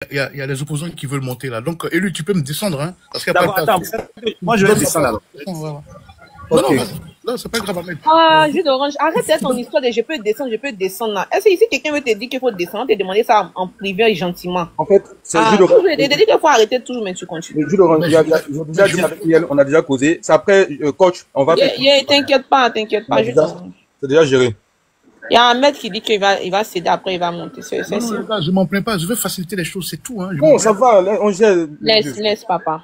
il y a les opposants qui veulent monter là. Donc, élu, tu peux me descendre, hein, parce qu'il n'y a pas Attends, moi je vais descendre alors. Non, non, non, c'est pas grave, Ahmed. Ah, jus d'orange, arrête ton histoire de je peux descendre là. Est-ce que ici quelqu'un veut te dire qu'il faut descendre, te demander ça en privé et gentiment? En fait, c'est le jus d'orange. Je t'ai dit qu'il faut arrêter toujours, mais tu continues. Le jus d'orange, déjà dit avec elle, on a déjà causé. C'est après, coach, on va faire. T'inquiète pas, c'est déjà géré. Il y a Ahmed qui dit qu'il va céder, après il va monter. C'est sûr. Je m'en plains pas, je veux faciliter les choses, c'est tout. Hein, bon, ça va, on gère. Laisse papa.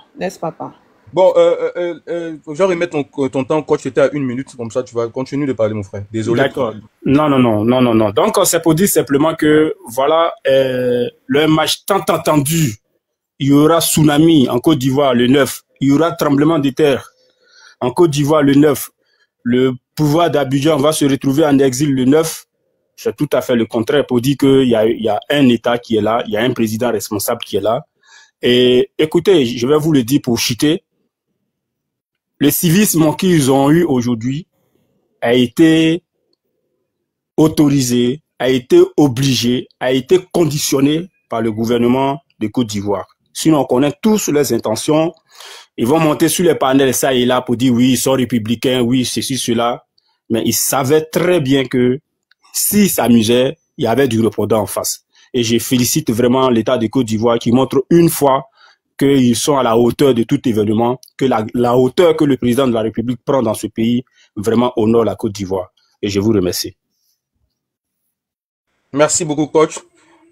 Bon, je vais remettre ton temps, coach, c'était à 1 minute, comme ça tu vas continuer de parler, mon frère. Désolé. D'accord. Non. Donc, c'est pour dire simplement que, voilà, le match tant attendu, il y aura tsunami en Côte d'Ivoire le 9, il y aura tremblement de terre en Côte d'Ivoire le 9, le pouvoir d'Abidjan va se retrouver en exil le 9, c'est tout à fait le contraire pour dire qu'il y a un État qui est là, il y a un président responsable qui est là. Et écoutez, je vais vous le dire pour chuter, le civisme qu'ils ont eu aujourd'hui a été autorisé, a été obligé, a été conditionné par le gouvernement de Côte d'Ivoire. Sinon, on connaît tous leurs intentions. Ils vont monter sur les panels ça et là pour dire oui, ils sont républicains, oui, ceci, cela. Mais ils savaient très bien que s'ils s'amusaient, il y avait du répondant en face. Et je félicite vraiment l'État de Côte d'Ivoire qui montre une fois qu'ils sont à la hauteur de tout événement, que la hauteur que le président de la République prend dans ce pays vraiment honore la Côte d'Ivoire. Et je vous remercie. Merci beaucoup, coach.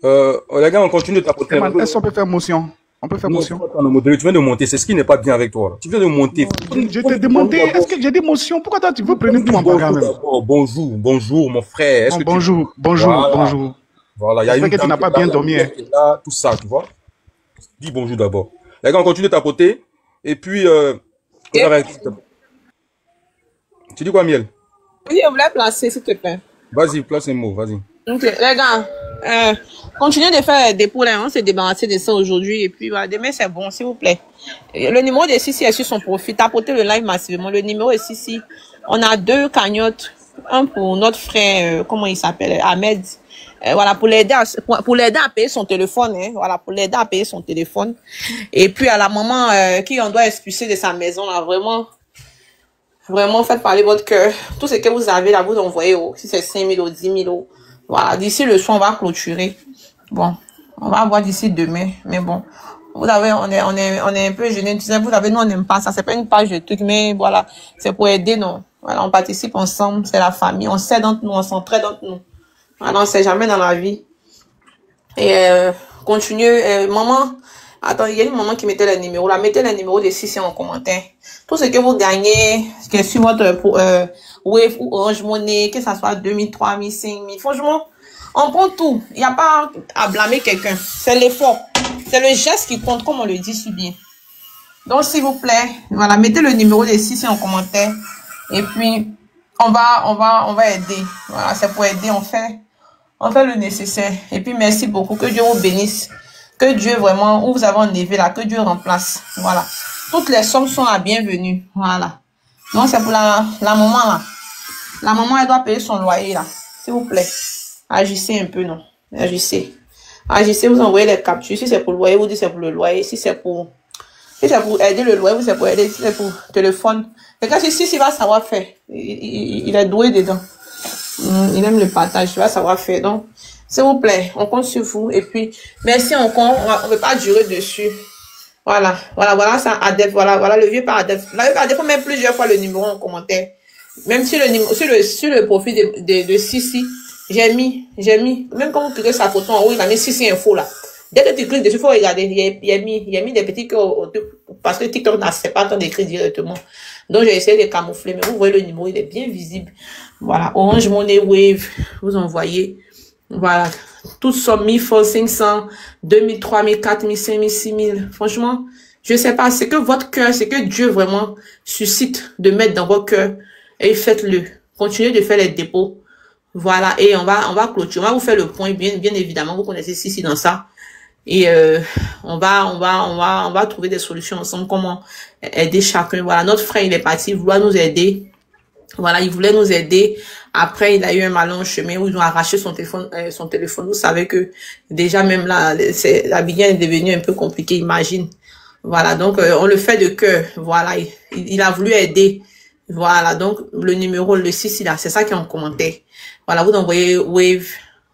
Les gars, on continue de tapoter. Est-ce qu'on peut faire motion? On peut faire motion. Tu viens de monter, c'est ce qui n'est pas bien avec toi. Là. Tu viens de monter. Je t'ai demandé, est-ce que j'ai des motions? Pourquoi toi tu veux prendre tout en programme? Bonjour, mon frère. Bonjour. Voilà, il y a une que tu n'as pas bien dormi. Là, tout ça, tu vois. Dis bonjour d'abord. Les gars, on continue de tapoter. Et puis, tu dis quoi, Miel? Oui, on voulait placer, s'il te plaît. Vas-y, place un mot, vas-y. Ok, les gars, continuez de faire des poulets, on s'est débarrassé de ça aujourd'hui, et puis voilà, demain c'est bon, s'il vous plaît. Le numéro de Sissi est sur son profil, tapotez le live massivement, le numéro de Sissi, on a 2 cagnottes, un pour notre frère, comment il s'appelle, Ahmed, voilà, pour l'aider à payer son téléphone, hein, voilà, pour l'aider à payer son téléphone, et puis à la maman qui on doit expulser de sa maison, là, vraiment, faites parler votre cœur, tout ce que vous avez là, vous envoyez, si c'est 5 000 ou 10 000 euros. Voilà, d'ici le soir, on va clôturer. Bon, on va voir d'ici demain. Mais bon, vous savez, on est un peu gênés. Tu sais, vous savez, nous, on n'aime pas ça. C'est pas une page de trucs, mais voilà, c'est pour aider, non. Voilà, on participe ensemble, c'est la famille. On s'aide entre nous, on s'entraide entre nous. Voilà, on sait jamais dans la vie. Et continuez, maman. Attends, il y a une maman qui mettait le numéro. Là, mettez le numéro de Sissi en commentaire. Tout ce que vous gagnez, que sur votre Wave ou Orange Money, que ça soit 2 000, 3 000, 5 000. Franchement, on prend tout. Il n'y a pas à blâmer quelqu'un. C'est l'effort. C'est le geste qui compte, comme on le dit si bien. Donc, s'il vous plaît, voilà, mettez le numéro de Sissi en commentaire. Et puis, on va aider. Voilà, c'est pour aider. On fait le nécessaire. Et puis, merci beaucoup. Que Dieu vous bénisse. Que Dieu vraiment, où vous avez enlevé là, que Dieu remplace. Voilà. Toutes les sommes sont la bienvenue. Voilà. Donc, c'est pour la maman là. La maman, elle doit payer son loyer là. S'il vous plaît. Agissez un peu, non? Agissez. Agissez, vous envoyez les captures. Si c'est pour le loyer, vous dites c'est pour le loyer. Si c'est pour aider le loyer, vous c'est pour aider. Si c'est pour téléphone. Et quand si il va savoir faire. Il est doué dedans. Il aime le partage. Il va savoir faire. Donc, s'il vous plaît, on compte sur vous. Et puis, merci encore. On ne veut pas durer dessus. Voilà, ça, Adef, voilà, le vieux par Adef. Le vieux par Adef, faut mettre plusieurs fois le numéro en commentaire. Même sur le numéro, sur le profil de Sissi, j'ai mis, même quand vous cliquez sa photo en haut, il a mis Sissi Info là. Dès que tu cliques dessus, il faut regarder. Il y a mis des petits parce que TikTok n'accepte pas tant d'écrire directement. Donc, j'ai essayé de camoufler, mais vous voyez le numéro, il est bien visible. Voilà, Orange Money Wave, vous envoyez. Voilà, toutes sommes 1000 fois 500, 2000, 3000, 4000, 5000, 6000. Franchement, je sais pas, c'est que votre cœur, c'est que Dieu vraiment suscite de mettre dans votre cœur et faites-le. Continuez de faire les dépôts. Voilà, et on va clôturer. On va vous faire le point, bien évidemment, vous connaissez Sissi dans ça. Et on va trouver des solutions ensemble, comment aider chacun. Voilà, notre frère, il est parti vouloir nous aider. Voilà, il voulait nous aider Après, il a eu un malin chemin où ils ont arraché son téléphone. Vous savez que déjà même là, l'Abidjan est devenu un peu compliqué, imagine. Voilà, donc on le fait de cœur. Voilà, il a voulu aider. Voilà, donc le numéro, le 6, c'est ça qui est en commentaire. Voilà, vous envoyez Wave,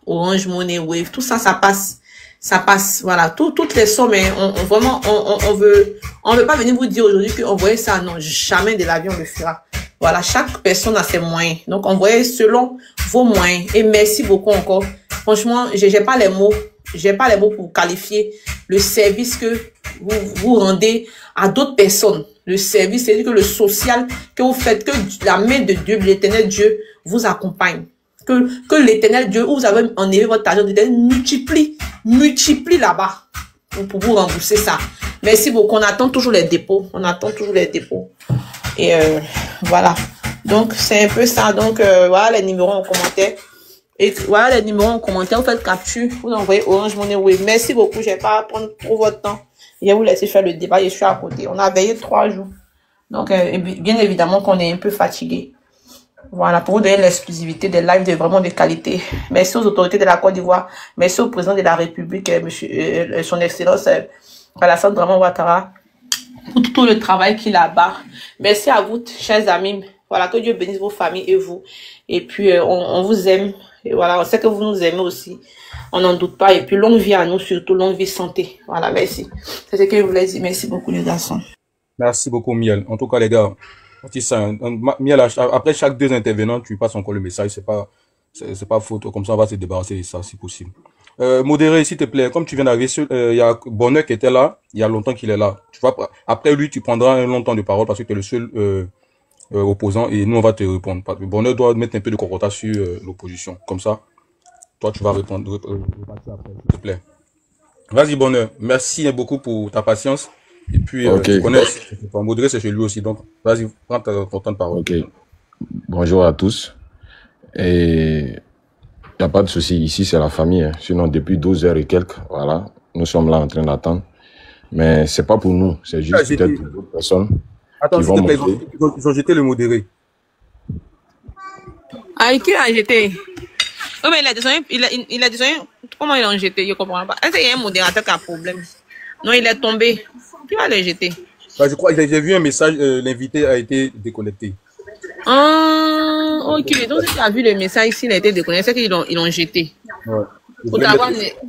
Orange Money, Wave, tout ça, ça passe. Ça passe, voilà, toutes les sommes, vraiment, on veut pas venir vous dire aujourd'hui qu'envoyer ça, non, jamais de la vie on le fera. Voilà, chaque personne a ses moyens. Donc, envoyez selon vos moyens. Et merci beaucoup encore. Franchement, j'ai pas les mots. J'ai pas les mots pour qualifier le service que vous rendez à d'autres personnes. Le service, c'est-à-dire que le social que vous faites, que la main de Dieu, l'éternel Dieu, vous accompagne. Que l'éternel Dieu, où vous avez enlevé votre argent, multiplie là-bas pour vous rembourser ça. Merci beaucoup. On attend toujours les dépôts. Et voilà. Donc, c'est un peu ça. Donc, voilà les numéros en commentaire. Et voilà les numéros en commentaire. Vous faites capture. Vous envoyez Orange Money Wave. Merci beaucoup. Je ne vais pas prendre trop votre temps. Je vais vous laisser faire le débat. Je suis à côté. On a veillé 3 jours. Donc, bien évidemment qu'on est un peu fatigué. Voilà, pour vous donner l'exclusivité des lives vraiment de qualité. Merci aux autorités de la Côte d'Ivoire. Merci au président de la République, monsieur, son excellence, Alassane Draman Ouattara, pour tout le travail qu'il a bas. Merci à vous, chers amis. Voilà, que Dieu bénisse vos familles et vous. Et puis, on vous aime. Et voilà, on sait que vous nous aimez aussi. On n'en doute pas. Et puis, longue vie à nous, surtout longue vie santé. Voilà, merci. C'est ce que je voulais dire. Merci beaucoup, les garçons. Merci beaucoup, Miel. En tout cas, les gars, Miel, après chaque 2 intervenants, tu passes encore le message. C'est pas faute. Comme ça, on va se débarrasser de ça, si possible. Modéré, s'il te plaît. Comme tu viens d'arriver, il y a Bonheur qui était là. Il y a longtemps qu'il est là. Tu vois, après lui, tu prendras un long temps de parole parce que tu es le seul opposant et nous, on va te répondre. Bonheur doit mettre un peu de concordance sur l'opposition. Comme ça, toi, tu vas répondre après, s'il te plaît. Vas-y, Bonheur. Merci beaucoup pour ta patience. Et puis, tu connais, modéré, c'est chez lui aussi. Donc, vas-y, prends ton temps de parole. Ok. Bonjour à tous. Et il n'y a pas de souci. Ici, c'est la famille. Hein. Sinon, depuis 12 heures et quelques, voilà, nous sommes là en train d'attendre. Mais c'est pas pour nous. C'est juste peut-être pour d'autres personnes. Attends, s'il te plaît, ils ont jeté le modéré. Ah, qui l'a jeté? Oui, mais il a descendu. Comment ils l'ont jeté? Je ne comprends pas. Est-ce qu'il y a un modérateur qui a un problème? Non, il est tombé. Qui va le jeter? Bah, je crois, j'ai vu un message, l'invité a été déconnecté. Ah, ok. Donc, si tu as vu le message, s'il a été déconnecté, c'est qu'ils l'ont jeté. Ouais. Oui,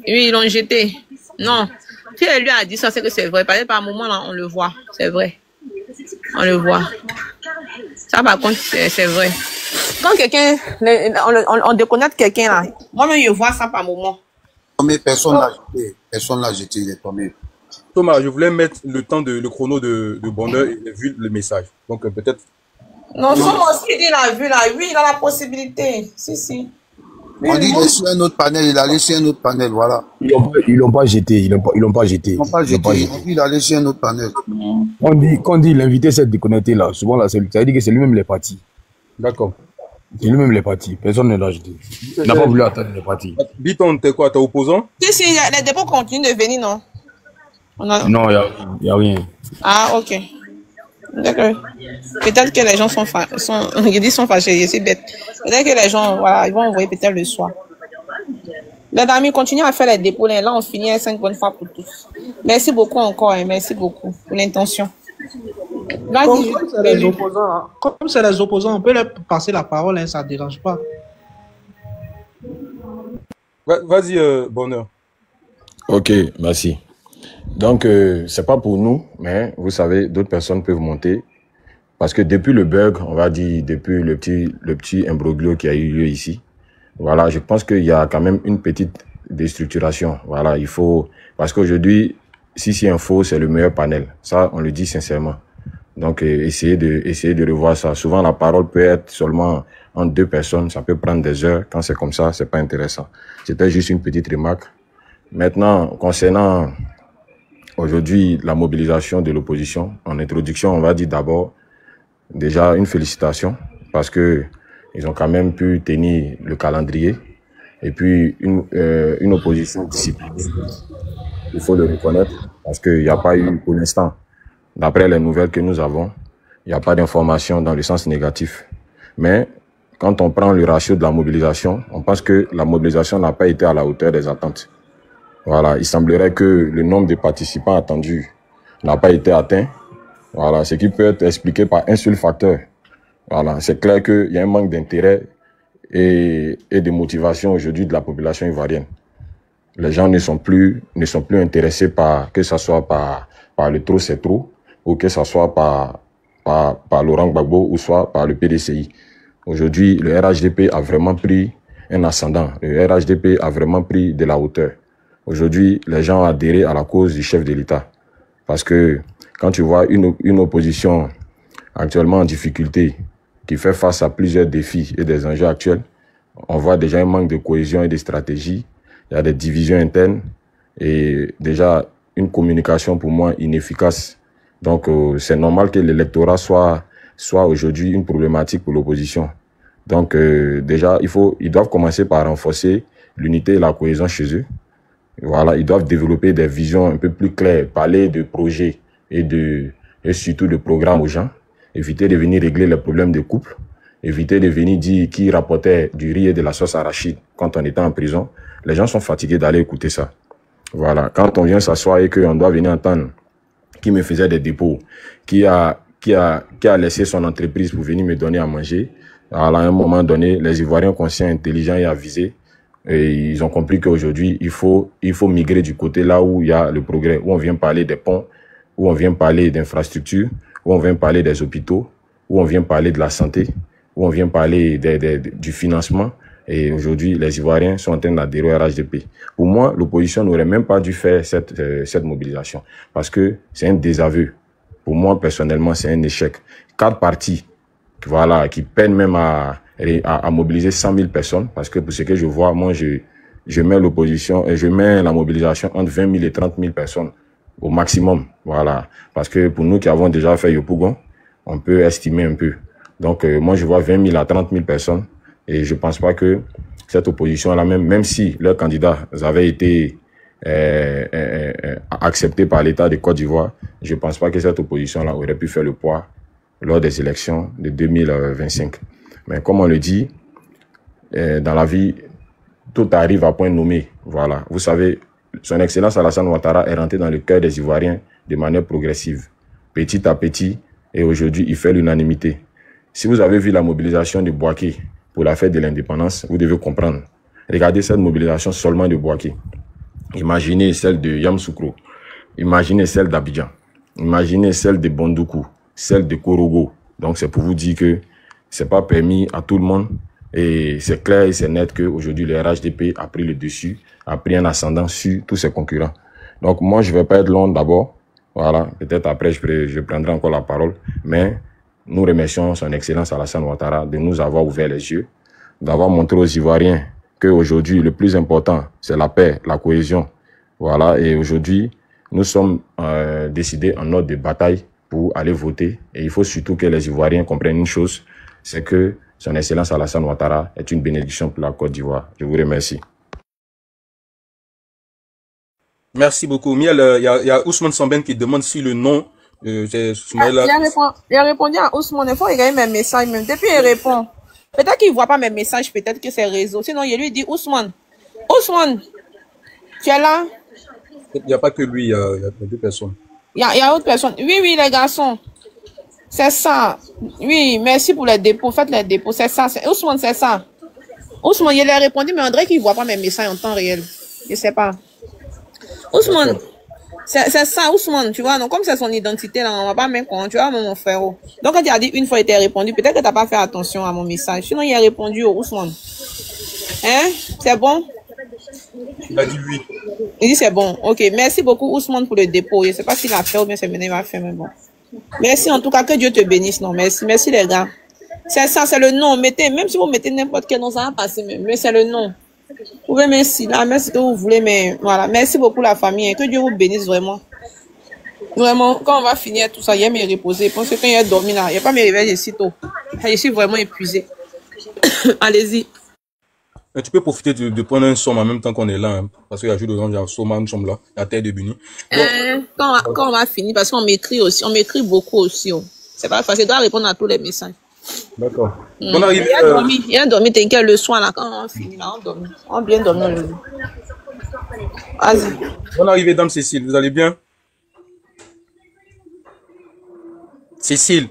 ils l'ont jeté. Non. Si elle lui a dit ça, c'est que c'est vrai. Par un moment, là, on le voit. C'est vrai. On le voit. Ça, par contre, c'est vrai. Quand quelqu'un, on déconnecte quelqu'un, là, moi-même, je vois ça par moment. Mais personne l'a jeté. Personne l'a jeté, il est tombé. Thomas, je voulais mettre le chrono de Bonheur et j'ai vu le message. Donc, peut-être. Non, Thomas aussi, il a vu, là. Oui, il a la possibilité. Si. On dit qu'il est sur un autre panel, il a laissé un autre panel, voilà. Ils l'ont pas jeté, ils l'ont pas jeté. Ils l'ont pas jeté, il a laissé un autre panel. Quand on dit l'invité s'est déconnecté là, souvent là, ça veut dire que c'est lui-même les partis. D'accord. C'est lui-même les partis, personne ne l'a jeté. Il n'a pas voulu attendre les partis. Biton, t'es quoi, t'es opposant? Si, les dépôts continuent de venir, non? Non, il n'y a rien. Ah, ok. D'accord. Peut-être que les gens sont fâchés, c'est bête. Peut-être que les gens, voilà, ils vont envoyer peut-être le soir. Les amis, continuez à faire les dépôts. Là, on finit 5 bonnes fois pour tous. Merci beaucoup encore, hein, merci beaucoup pour l'intention. Comme c'est les opposants, on peut leur passer la parole, hein, ça ne dérange pas. Vas-y, Bonheur. Ok, merci. Donc, c'est pas pour nous, mais vous savez, d'autres personnes peuvent monter. Parce que depuis le bug, on va dire, depuis le petit imbroglio qui a eu lieu ici, voilà, je pense qu'il y a quand même une petite déstructuration. Voilà, il faut, parce qu'aujourd'hui, si Info, c'est le meilleur panel. Ça, on le dit sincèrement. Donc, essayez de revoir ça. Souvent, la parole peut être seulement entre 2 personnes. Ça peut prendre des heures. Quand c'est comme ça, c'est pas intéressant. C'était juste une petite remarque. Maintenant, concernant aujourd'hui la mobilisation de l'opposition, en introduction, on va dire d'abord déjà une félicitation parce que ils ont quand même pu tenir le calendrier et puis une opposition disciplinée. Il faut le reconnaître parce qu'il n'y a pas eu pour l'instant, d'après les nouvelles que nous avons, il n'y a pas d'information dans le sens négatif. Mais quand on prend le ratio de la mobilisation, on pense que la mobilisation n'a pas été à la hauteur des attentes. Voilà, il semblerait que le nombre de participants attendus n'a pas été atteint. Voilà, ce qui peut être expliqué par un seul facteur. Voilà, c'est clair qu'il y a un manque d'intérêt et de motivation aujourd'hui de la population ivoirienne. Les gens ne sont plus intéressés par, que ce soit par le trop c'est trop, ou que ce soit par Laurent Gbagbo, ou soit par le PDCI. Aujourd'hui, le RHDP a vraiment pris un ascendant. Le RHDP a vraiment pris de la hauteur. Aujourd'hui, les gens ont adhéré à la cause du chef de l'État. Parce que quand tu vois une opposition actuellement en difficulté, qui fait face à plusieurs défis et des enjeux actuels, on voit déjà un manque de cohésion et de stratégie. Il y a des divisions internes et déjà une communication pour moi inefficace. Donc c'est normal que l'électorat soit aujourd'hui une problématique pour l'opposition. Donc déjà ils doivent commencer par renforcer l'unité et la cohésion chez eux. Voilà, ils doivent développer des visions un peu plus claires, parler de projets et surtout de programmes aux gens. Éviter de venir régler les problèmes de couple, éviter de venir dire qui rapportait du riz et de la sauce arachide quand on était en prison. Les gens sont fatigués d'aller écouter ça. Voilà, quand on vient s'asseoir et qu'on doit venir entendre qui me faisait des dépôts, qui a laissé son entreprise pour venir me donner à manger, alors à un moment donné, les Ivoiriens conscients, intelligents et avisés, et ils ont compris qu'aujourd'hui, il faut migrer du côté là où il y a le progrès, où on vient parler des ponts, où on vient parler d'infrastructures, où on vient parler des hôpitaux, où on vient parler de la santé, où on vient parler du financement. Et aujourd'hui, les Ivoiriens sont en train d'adhérer au RHDP. Pour moi, l'opposition n'aurait même pas dû faire cette mobilisation. Parce que c'est un désaveu. Pour moi, personnellement, c'est un échec. 4 partis, voilà, qui peinent même à mobiliser 100 000 personnes. Parce que pour ce que je vois, moi, je mets l'opposition, et je mets la mobilisation entre 20 000 et 30 000 personnes. Au maximum, voilà. Parce que pour nous qui avons déjà fait Yopougon, on peut estimer un peu. Donc, moi, je vois 20 000 à 30 000 personnes. Et je pense pas que cette opposition-là, même si leurs candidats avaient été acceptés par l'État de Côte d'Ivoire, je pense pas que cette opposition-là aurait pu faire le poids lors des élections de 2025. Mais comme on le dit, dans la vie, tout arrive à point nommé. Voilà. Vous savez, Son Excellence Alassane Ouattara est rentré dans le cœur des Ivoiriens de manière progressive, petit à petit, et aujourd'hui, il fait l'unanimité. Si vous avez vu la mobilisation de Bouaké pour la fête de l'indépendance, vous devez comprendre. Regardez cette mobilisation seulement de Bouaké. Imaginez celle de Yamoussoukro, imaginez celle d'Abidjan, imaginez celle de Bondoukou, celle de Korogo. Donc c'est pour vous dire que c'est pas permis à tout le monde. Et c'est clair et c'est net qu'aujourd'hui, le RHDP a pris le dessus, a pris un ascendant sur tous ses concurrents. Donc moi, je vais pas être long d'abord. Voilà, peut-être après, je prendrai encore la parole. Mais nous remercions son Excellence Alassane Ouattara de nous avoir ouvert les yeux, d'avoir montré aux Ivoiriens qu'aujourd'hui, le plus important, c'est la paix, la cohésion. Voilà, et aujourd'hui, nous sommes décidés en ordre de bataille pour aller voter. Et il faut surtout que les Ivoiriens comprennent une chose, c'est que son Excellence Alassane Ouattara est une bénédiction pour la Côte d'Ivoire. Je vous remercie. Merci beaucoup. Miel, il y a Ousmane Samben qui demande si le nom c'est Soumaïla. Il a répondu à Ousmane. Il faut regarder mes messages même. Depuis, il répond. Peut-être qu'il ne voit pas mes messages, peut-être que c'est réseau. Sinon, il lui dit Ousmane. Ousmane, tu es là? Il n'y a pas que lui, il y a 2 personnes. Il y a autre personne. Oui, les garçons. C'est ça. Oui, merci pour les dépôts. Faites les dépôts. C'est ça. Ousmane, c'est ça. Ousmane, il a répondu, mais André qui ne voit pas mes messages en temps réel. Je ne sais pas. Ousmane, c'est ça, Ousmane, tu vois. Donc, comme c'est son identité, là, on ne va pas mettre compte. Tu vois, mon frère. Donc, quand il a dit une fois, il t'a répondu. Peut-être que tu n'as pas fait attention à mon message. Sinon, il a répondu, Ousmane. Hein? C'est bon? Il a dit oui. Il dit c'est bon. Ok. Merci beaucoup, Ousmane, pour le dépôt. Je ne sais pas s'il a fait ou bien c'est mené va faire, mais bon. Merci en tout cas, que Dieu te bénisse. Non, merci les gars. C'est ça, c'est le nom. Mettez, même si vous mettez n'importe quel nom, ça va passer même. Mais c'est le nom. Vous pouvez merci là, merci que vous voulez, mais voilà. Merci beaucoup la famille. Que Dieu vous bénisse vraiment. Vraiment, quand on va finir tout ça, il y a me reposer. Parce que quand il y a dormi là, il n'y a pas me réveiller si tôt. Je suis vraiment épuisé. Allez-y. Mais tu peux profiter de prendre un somme en même temps qu'on est là, hein, parce qu'il y a juste dedans, il y a Soma, nous sommes là, la terre de Buni. Quand on va finir, parce qu'on m'écrit aussi, on m'écrit beaucoup aussi. Oh. C'est pas facile, je dois répondre à tous les messages. D'accord. Mm. Bonne arrivée. Il a dormi, t'inquiète, le soir, là, quand on finit, là, on dormi. On bien dormi le jour. Vas-y. Bonne arrivée, dame Cécile. Vous allez bien? Cécile,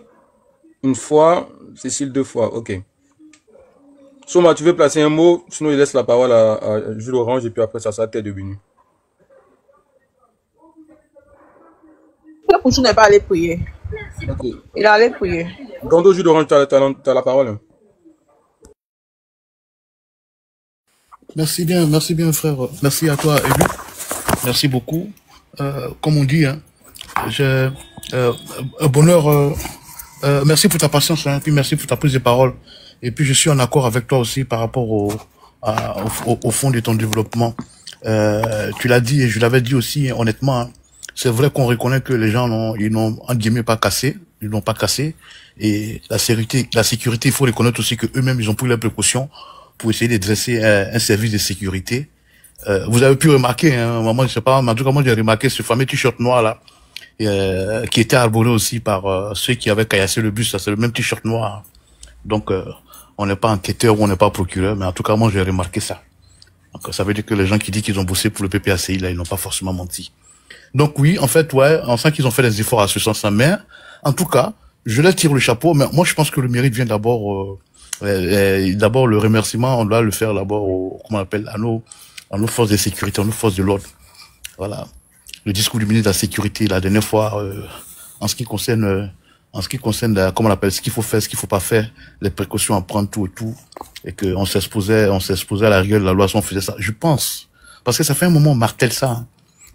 une fois. Cécile, deux fois. Ok. Soma, tu veux placer un mot? Sinon, il laisse la parole à Jules Orange et puis après, ça sera tête de Benu. Le couchou n'est pas allé prier. Ok. Il est allé prier. Gando, Jules Orange, t'as la parole. Merci bien, frère. Merci à toi, Élu. Merci beaucoup. Comme on dit, hein, un bonheur. Merci pour ta patience, hein, puis merci pour ta prise de parole. Et puis je suis en accord avec toi aussi par rapport au fond de ton développement. Tu l'as dit et je l'avais dit aussi, honnêtement. Hein, c'est vrai qu'on reconnaît que les gens ils n'ont en guillemets pas cassé, ils n'ont pas cassé. Et la sécurité, il faut reconnaître aussi que eux-mêmes ils ont pris leurs précautions pour essayer de dresser un service de sécurité. Vous avez pu remarquer, hein, moi je sais pas, mais en tout cas moi j'ai remarqué ce fameux t-shirt noir là, qui était arboré aussi par ceux qui avaient caillassé le bus. Ça c'est le même t-shirt noir. Donc on n'est pas enquêteur ou on n'est pas procureur, mais en tout cas moi j'ai remarqué ça. Donc ça veut dire que les gens qui disent qu'ils ont bossé pour le PPACI là, ils n'ont pas forcément menti. Donc oui, en fait, ouais, on sent qu'ils ont fait des efforts à ce sens-là, mais en tout cas, je leur tire le chapeau, mais moi je pense que le mérite vient d'abord, d'abord le remerciement, on doit le faire d'abord, comment on appelle, à nos forces de sécurité, à nos forces de l'ordre. Voilà. Le discours du ministre de la Sécurité, la dernière fois, en ce qui concerne, comment on appelle, ce qu'il faut faire, ce qu'il faut pas faire, les précautions à prendre, tout et tout, et qu'on s'exposait à la rigueur de la loi si on faisait ça. Je pense. Parce que ça fait un moment, on martèle ça, hein.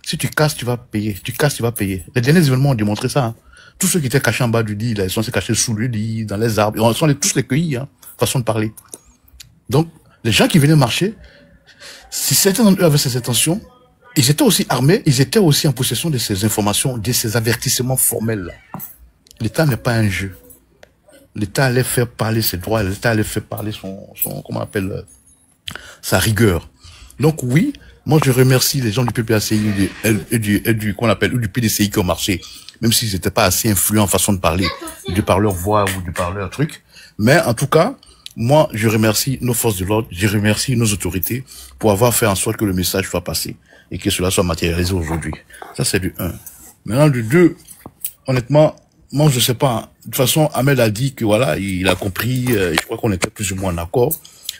Si tu casses, tu vas payer. Tu casses, tu vas payer. Les derniers événements ont démontré ça. Hein. Tous ceux qui étaient cachés en bas du lit, là, ils sont cachés sous le lit, dans les arbres. Ils sont tous les cueillis, hein, façon de parler. Donc, les gens qui venaient marcher, si certains d'entre eux avaient ces intentions, ils étaient aussi armés, ils étaient aussi en possession de ces informations, de ces avertissements formels-là. L'État n'est pas un jeu. L'État allait faire parler ses droits, l'État allait faire parler son comment on appelle, sa rigueur. Donc oui, moi je remercie les gens du PPACI et du qu'on appelle, ou du PDCI qui ont marché, même s'ils n'étaient pas assez influents en façon de parler, de par leur voix ou de par leur truc. Mais en tout cas, moi je remercie nos forces de l'ordre, je remercie nos autorités pour avoir fait en sorte que le message soit passé et que cela soit matérialisé aujourd'hui. Ça c'est du 1. Maintenant du 2, honnêtement, moi je sais pas. De toute façon, Ahmed a dit que voilà, il a compris, je crois qu'on était plus ou moins en accord.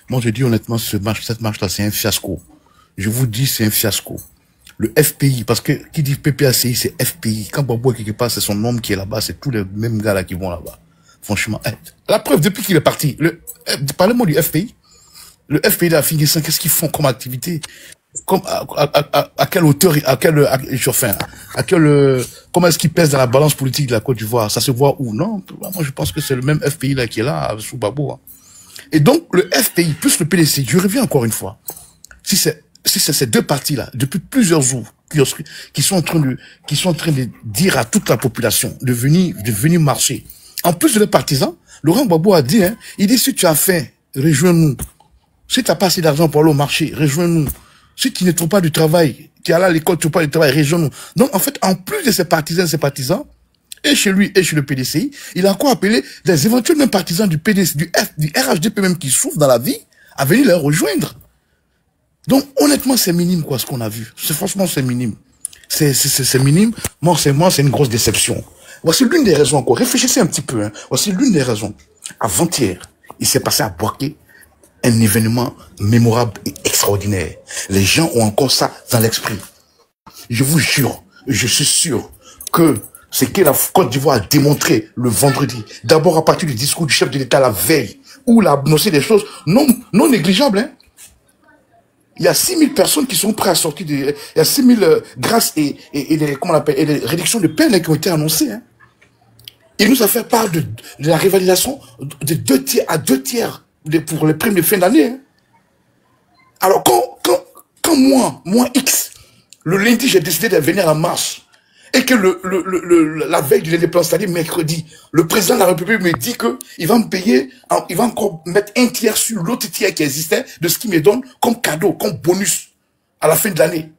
Moi je dis honnêtement, cette marche-là c'est un fiasco. Je vous dis, c'est un fiasco. Le FPI, parce que qui dit PPACI, c'est FPI. Quand Babou est quelque part, c'est son homme qui est là-bas, c'est tous les mêmes gars là qui vont là-bas. Franchement, la preuve, depuis qu'il est parti, parlez-moi du FPI. Le FPI de la Finguessin, qu'est-ce qu'ils font comme activité? Comme, à quelle hauteur, comment est-ce qu'ils pèsent dans la balance politique de la Côte d'Ivoire? Ça se voit où? Non, moi je pense que c'est le même FPI là qui est là, sous Babou. Hein. Et donc, le FPI plus le PDC, je reviens encore une fois. Si c'est ces deux partis-là, depuis plusieurs jours, qui sont en train de dire à toute la population de venir marcher. En plus de les partisans, Laurent Gbagbo a dit, hein, il dit, si tu as faim, rejoins-nous. Si tu n'as pas assez d'argent pour aller au marché, rejoins-nous. Si tu ne trouves pas du travail, tu es allé à l'école, tu ne trouves pas du travail, rejoins-nous. Donc, en fait, en plus de ces partisans, et chez lui, et chez le PDCI, il a encore appelé des éventuels même partisans du PDC, du RHDP même qui souffrent dans la vie, à venir les rejoindre. Donc, honnêtement, c'est minime, quoi, ce qu'on a vu. Franchement, c'est minime. C'est minime. Moi, c'est une grosse déception. Voici l'une des raisons encore. Réfléchissez un petit peu, hein. Voici l'une des raisons. Avant-hier, il s'est passé à Boaké un événement mémorable et extraordinaire. Les gens ont encore ça dans l'esprit. Je vous jure, je suis sûr que ce que la Côte d'Ivoire a démontré le vendredi, d'abord à partir du discours du chef de l'État la veille, où il a annoncé des choses non négligeables, hein. Il y a 6000 personnes qui sont prêtes à sortir il y a 6000 grâces et les réductions de peine qui ont été annoncées, hein. Il nous a fait part de la révalidation de 2 tiers à 2 tiers pour les primes de fin d'année, hein. Alors, quand moi X, le lundi, j'ai décidé de venir à la marche, et que la veille de l'indépendance, c'est-à-dire mercredi, le président de la République me dit que il va me payer, il va encore mettre 1 tiers sur l'autre tiers qui existait de ce qu'il me donne comme cadeau, comme bonus à la fin de l'année.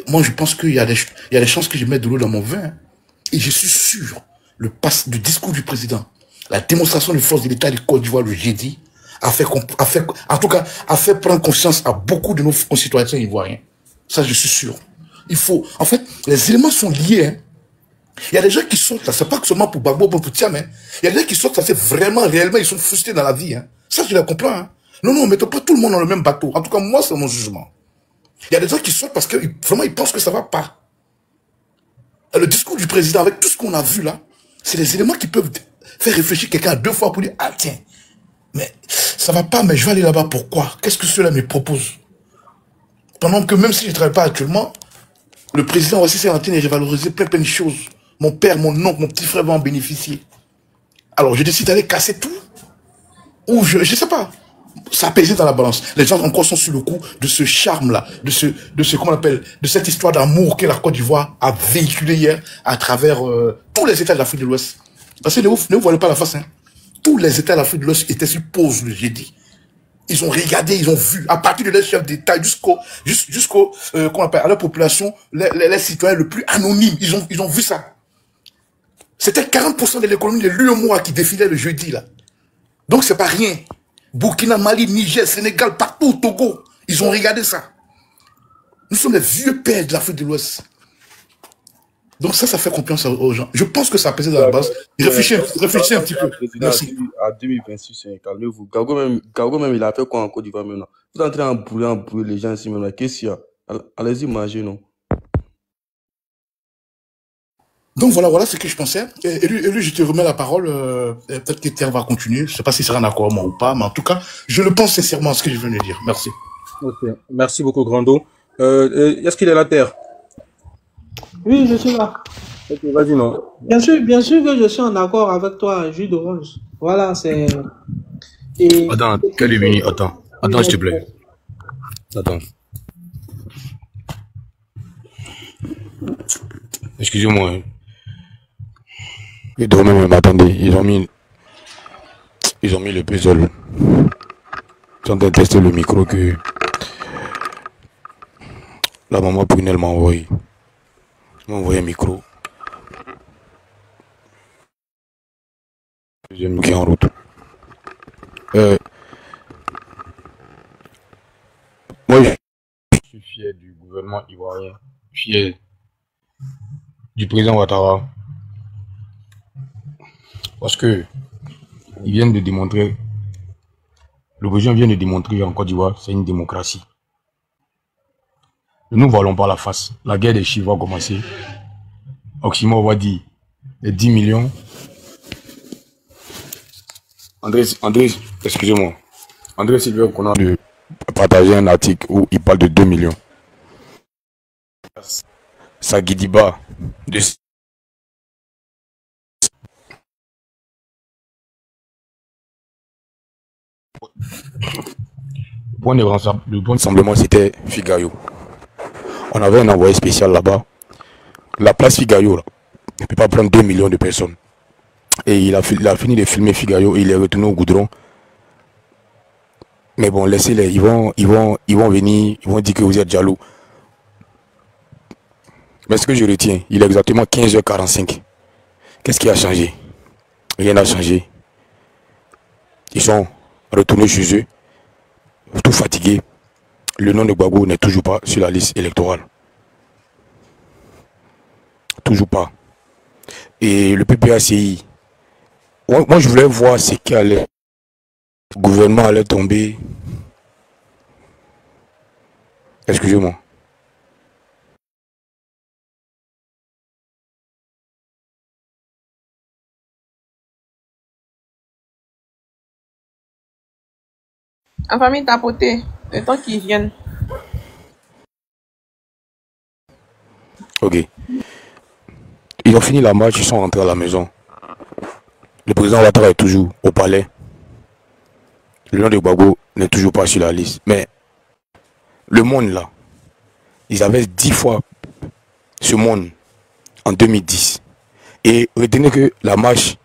Moi, je pense qu'il y a des chances que je mette de l'eau dans mon vin. Hein. Et je suis sûr, le discours du président, La démonstration de force de l'État de Côte d'Ivoire le jeudi a fait prendre conscience à beaucoup de nos concitoyens ivoiriens. Ça, je suis sûr. Il faut, en fait, les éléments sont liés. Hein. Il y a des gens qui sortent là, c'est pas seulement pour Gbagbo, pour Tiam, hein. Il y a des gens qui sortent là, c'est vraiment, réellement, ils sont frustrés dans la vie. Hein. Ça, je les comprends. Hein. Non, mettons pas tout le monde dans le même bateau. En tout cas, moi, c'est mon jugement. Il y a des gens qui sortent parce que vraiment, ils pensent que ça va pas. Le discours du président, avec tout ce qu'on a vu là, c'est les éléments qui peuvent faire réfléchir quelqu'un 2 fois pour dire, ah tiens, mais ça va pas, mais je vais aller là-bas, pourquoi? Qu'est-ce que cela me propose? Pendant que même si je ne travaille pas actuellement, le président aussi s'est en train de revaloriser plein de choses. Mon père, mon oncle, mon petit frère vont en bénéficier. Alors je décide d'aller casser tout. Ou je sais pas. Ça a pesé dans la balance. Les gens encore sont sur le coup de ce charme-là, de ce comment on appelle, de cette histoire d'amour que la Côte d'Ivoire a véhiculé hier à travers tous les États de l'Afrique de l'Ouest. Parce que ne vous voyez pas la face, hein. Tous les États de l'Afrique de l'Ouest étaient sur pause le jeudi. Ils ont regardé, ils ont vu, à partir de leurs chefs d'État jusqu'au qu'on appelle, à la population, les citoyens le plus anonymes, ils ont vu ça. C'était 40% de l'économie de l'UEMOA qui défilait le jeudi, là. Donc c'est pas rien. Burkina, Mali, Niger, Sénégal, partout, Togo, ils ont regardé ça. Nous sommes les vieux pères de l'Afrique de l'Ouest. Donc ça fait confiance aux gens. Je pense que ça a pesé dans la base. Réfléchissez un petit peu. Merci. À 2026, calmez-vous. Gago même, il a fait quoi en Côte d'Ivoire maintenant? Vous êtes en train d'embrouiller les gens ici maintenant. Qu'est-ce qu'il y a? Allez-y, mangez, non? Donc voilà ce que je pensais. Élu, je te remets la parole. Peut-être que Terre va continuer. Je ne sais pas si sera un accord moi ou pas, mais en tout cas, je le pense sincèrement ce que je viens de dire. Merci. Ok. Merci beaucoup, Grando. Est-ce qu'il est là, Terre? Oui, je suis là. Ok, vas-y, non. Bien sûr que je suis en accord avec toi, jus d'orange. Voilà, c'est... Attends, quel est venu? Attends, s'il te plaît. Attends. Excusez-moi. Ils dormaient même, attendez. Ils ont mis le puzzle. Ils sont en train de tester le micro que la maman Prunelle m'a envoyé. Elle m'a envoyé un micro. Deuxième qui est en route. Moi, je suis fier du gouvernement ivoirien. Fier du président Ouattara. Parce que ils viennent de démontrer, l'opposition vient de démontrer en Côte d'Ivoire, c'est une démocratie. Ne nous voilons pas la face. La guerre des chiffres va commencer. Oximo va dire les 10 millions. André, excusez-moi. André Sylvain qu'on a de partager un article où il parle de 2 millions. Sagidiba de le point de rassemblement, c'était Figayo. On avait un envoyé spécial là-bas. La place Figayo, là, ne peut pas prendre 2 millions de personnes. Et il a fini de filmer Figayo, il est retourné au goudron. Mais bon, laissez-les, ils vont venir, ils vont dire que vous êtes jaloux. Mais ce que je retiens, il est exactement 15h45. Qu'est-ce qui a changé? Rien n'a changé. Ils sont retournés chez eux, tout fatigués. Le nom de Gbagbo n'est toujours pas sur la liste électorale. Toujours pas. Et le PPACI, moi je voulais voir ce qui allait. Le gouvernement allait tomber. Excusez-moi. En famille tapoter, le temps qu'ils viennent. Ok. Ils ont fini la marche, ils sont rentrés à la maison. Le président Ouattara est toujours au palais. Le nom de Gbagbo n'est toujours pas sur la liste. Mais le monde là, ils avaient 10 fois ce monde en 2010. Et retenez que la marche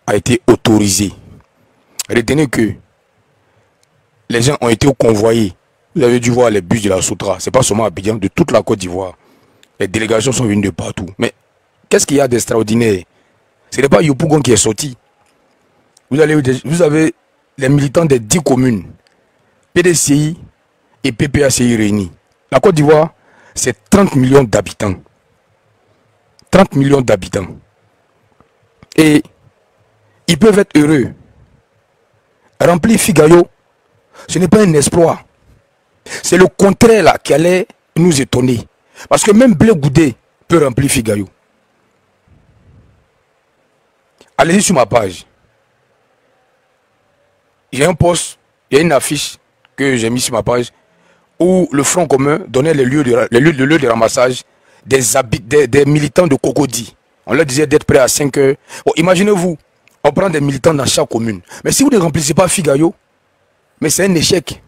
a été autorisée. Retenez que les gens ont été convoyés. Vous avez dû voir les bus de la Soutra. C'est pas seulement à Abidjan, de toute la Côte d'Ivoire. Les délégations sont venues de partout. Mais qu'est-ce qu'il y a d'extraordinaire? Ce n'est pas Yopougon qui est sorti. vous avez les militants des 10 communes, PDCI et PPACI réunis. La Côte d'Ivoire, c'est 30 millions d'habitants. 30 millions d'habitants. Et ils peuvent être heureux. Remplir Figayo, ce n'est pas un exploit. C'est le contraire là qui allait nous étonner. Parce que même Blé Goudé peut remplir Figayo. Allez-y sur ma page. J'ai un post, il y a une affiche que j'ai mis sur ma page où le Front commun donnait les lieux de ramassage des militants de Cocody. On leur disait d'être prêts à 5 heures. Bon, imaginez-vous, on prend des militants dans chaque commune. Mais si vous ne remplissez pas Figayo, mais c'est un échec.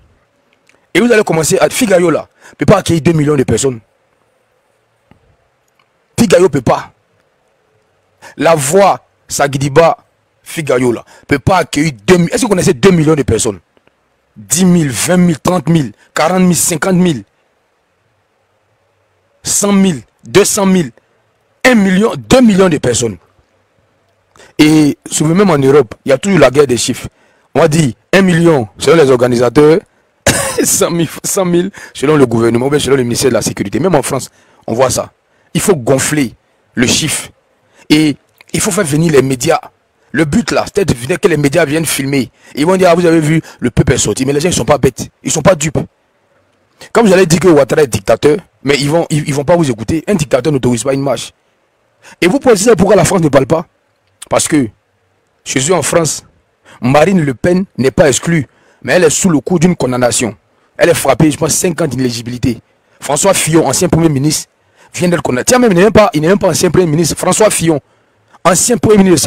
Et vous allez commencer à... Figayo là, ne peut pas accueillir 2 millions de personnes. Figayo ne peut pas. La voie Sagidiba, Figayo là, ne peut pas accueillir 2 millions. Est-ce que vous connaissez 2 millions de personnes? 10 000, 20 000, 30 000, 40 000, 50 000, 100 000, 200 000, 1 million, 2 millions de personnes. Et souvent même en Europe, il y a toujours la guerre des chiffres. On dit 1 million selon les organisateurs, 100 000 selon le gouvernement, ou bien selon le ministère de la Sécurité. Même en France, on voit ça. Il faut gonfler le chiffre. Et il faut faire venir les médias. Le but là, c'est que les médias viennent filmer. Ils vont dire, ah, vous avez vu, le peuple est sorti. Mais les gens, ils ne sont pas bêtes. Ils ne sont pas dupes. Comme vous allez dire que Ouattara est dictateur, mais ils vont pas vous écouter. Un dictateur n'autorise pas une marche. Et vous pensez pourquoi la France ne parle pas? Parce que, chez eux en France, Marine Le Pen n'est pas exclue, mais elle est sous le coup d'une condamnation. Elle est frappée, je pense, 5 ans d'inéligibilité. François Fillon, ancien Premier ministre, vient d'être condamné. Tiens, même, il n'est même pas ancien Premier ministre. François Fillon, ancien Premier ministre de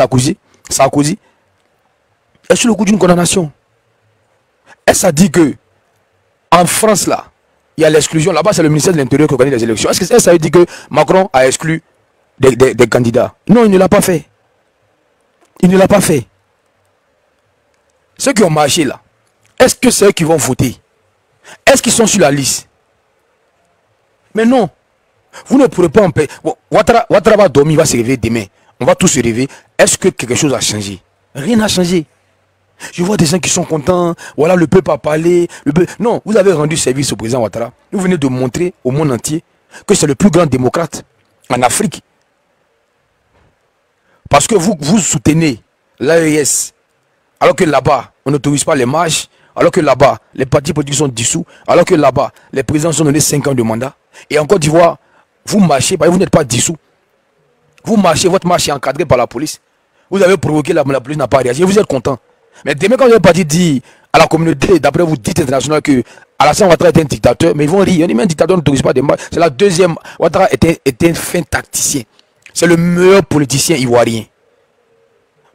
Sarkozy, est sous le coup d'une condamnation. Elle s'est dit que, en France, là, il y a l'exclusion. Là-bas, c'est le ministère de l'Intérieur qui organise les élections. Est-ce que ça veut dire que Macron a exclu des candidats? Non, il ne l'a pas fait. Il ne l'a pas fait. Ceux qui ont marché là, est-ce que c'est eux qui vont voter? Est-ce qu'ils sont sur la liste? Mais non. Vous ne pourrez pas en paix. Bon, Ouattara va dormir, il va se réveiller demain. On va tous se réveiller. Est-ce que quelque chose a changé? Rien n'a changé. Je vois des gens qui sont contents. Voilà, le peuple a parlé. Non, vous avez rendu service au président Ouattara. Vous venez de montrer au monde entier que c'est le plus grand démocrate en Afrique. Parce que vous soutenez l'AES, alors que là-bas, on n'autorise pas les marches, alors que là-bas, les partis politiques sont dissous, alors que là-bas, les présidents sont donnés 5 ans de mandat. Et en Côte d'Ivoire, vous marchez, vous n'êtes pas dissous. Vous marchez, votre marche est encadrée par la police. Vous avez provoqué, la police n'a pas réagi, vous êtes content. Mais demain, quand vous êtes parti dire à la communauté, d'après vous dites international, que Alassane Ouattara est un dictateur, mais ils vont rire. On dit, mais un dictateur n'autorise pas des marches. C'est la deuxième. Ouattara était un fin tacticien. C'est le meilleur politicien ivoirien.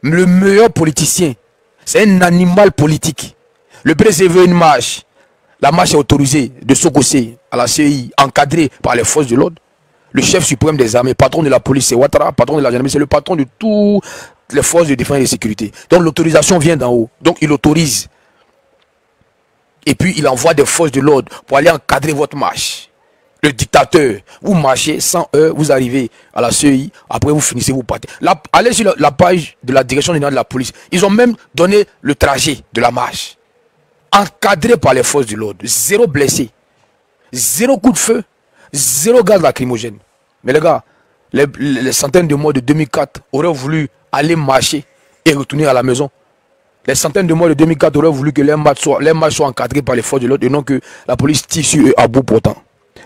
Le meilleur politicien. C'est un animal politique. Le président veut une marche. La marche est autorisée de Sokosé à la CI, encadrée par les forces de l'ordre. Le chef suprême des armées, patron de la police, c'est Ouattara, patron de la gendarmerie, c'est le patron de toutes les forces de défense et de sécurité. Donc l'autorisation vient d'en haut. Donc il autorise. Et puis il envoie des forces de l'ordre pour aller encadrer votre marche. Le dictateur, vous marchez 100 heures, vous arrivez à la CEI, après vous finissez, vous partez. Allez sur la page de la direction générale de la police. Ils ont même donné le trajet de la marche. Encadré par les forces de l'ordre. 0 blessé. 0 coup de feu. 0 gaz lacrymogène. Mais les gars, les centaines de morts de 2004 auraient voulu aller marcher et retourner à la maison. Les centaines de morts de 2004 auraient voulu que les marches soient encadrées par les forces de l'ordre et non que la police tire sur eux à bout portant.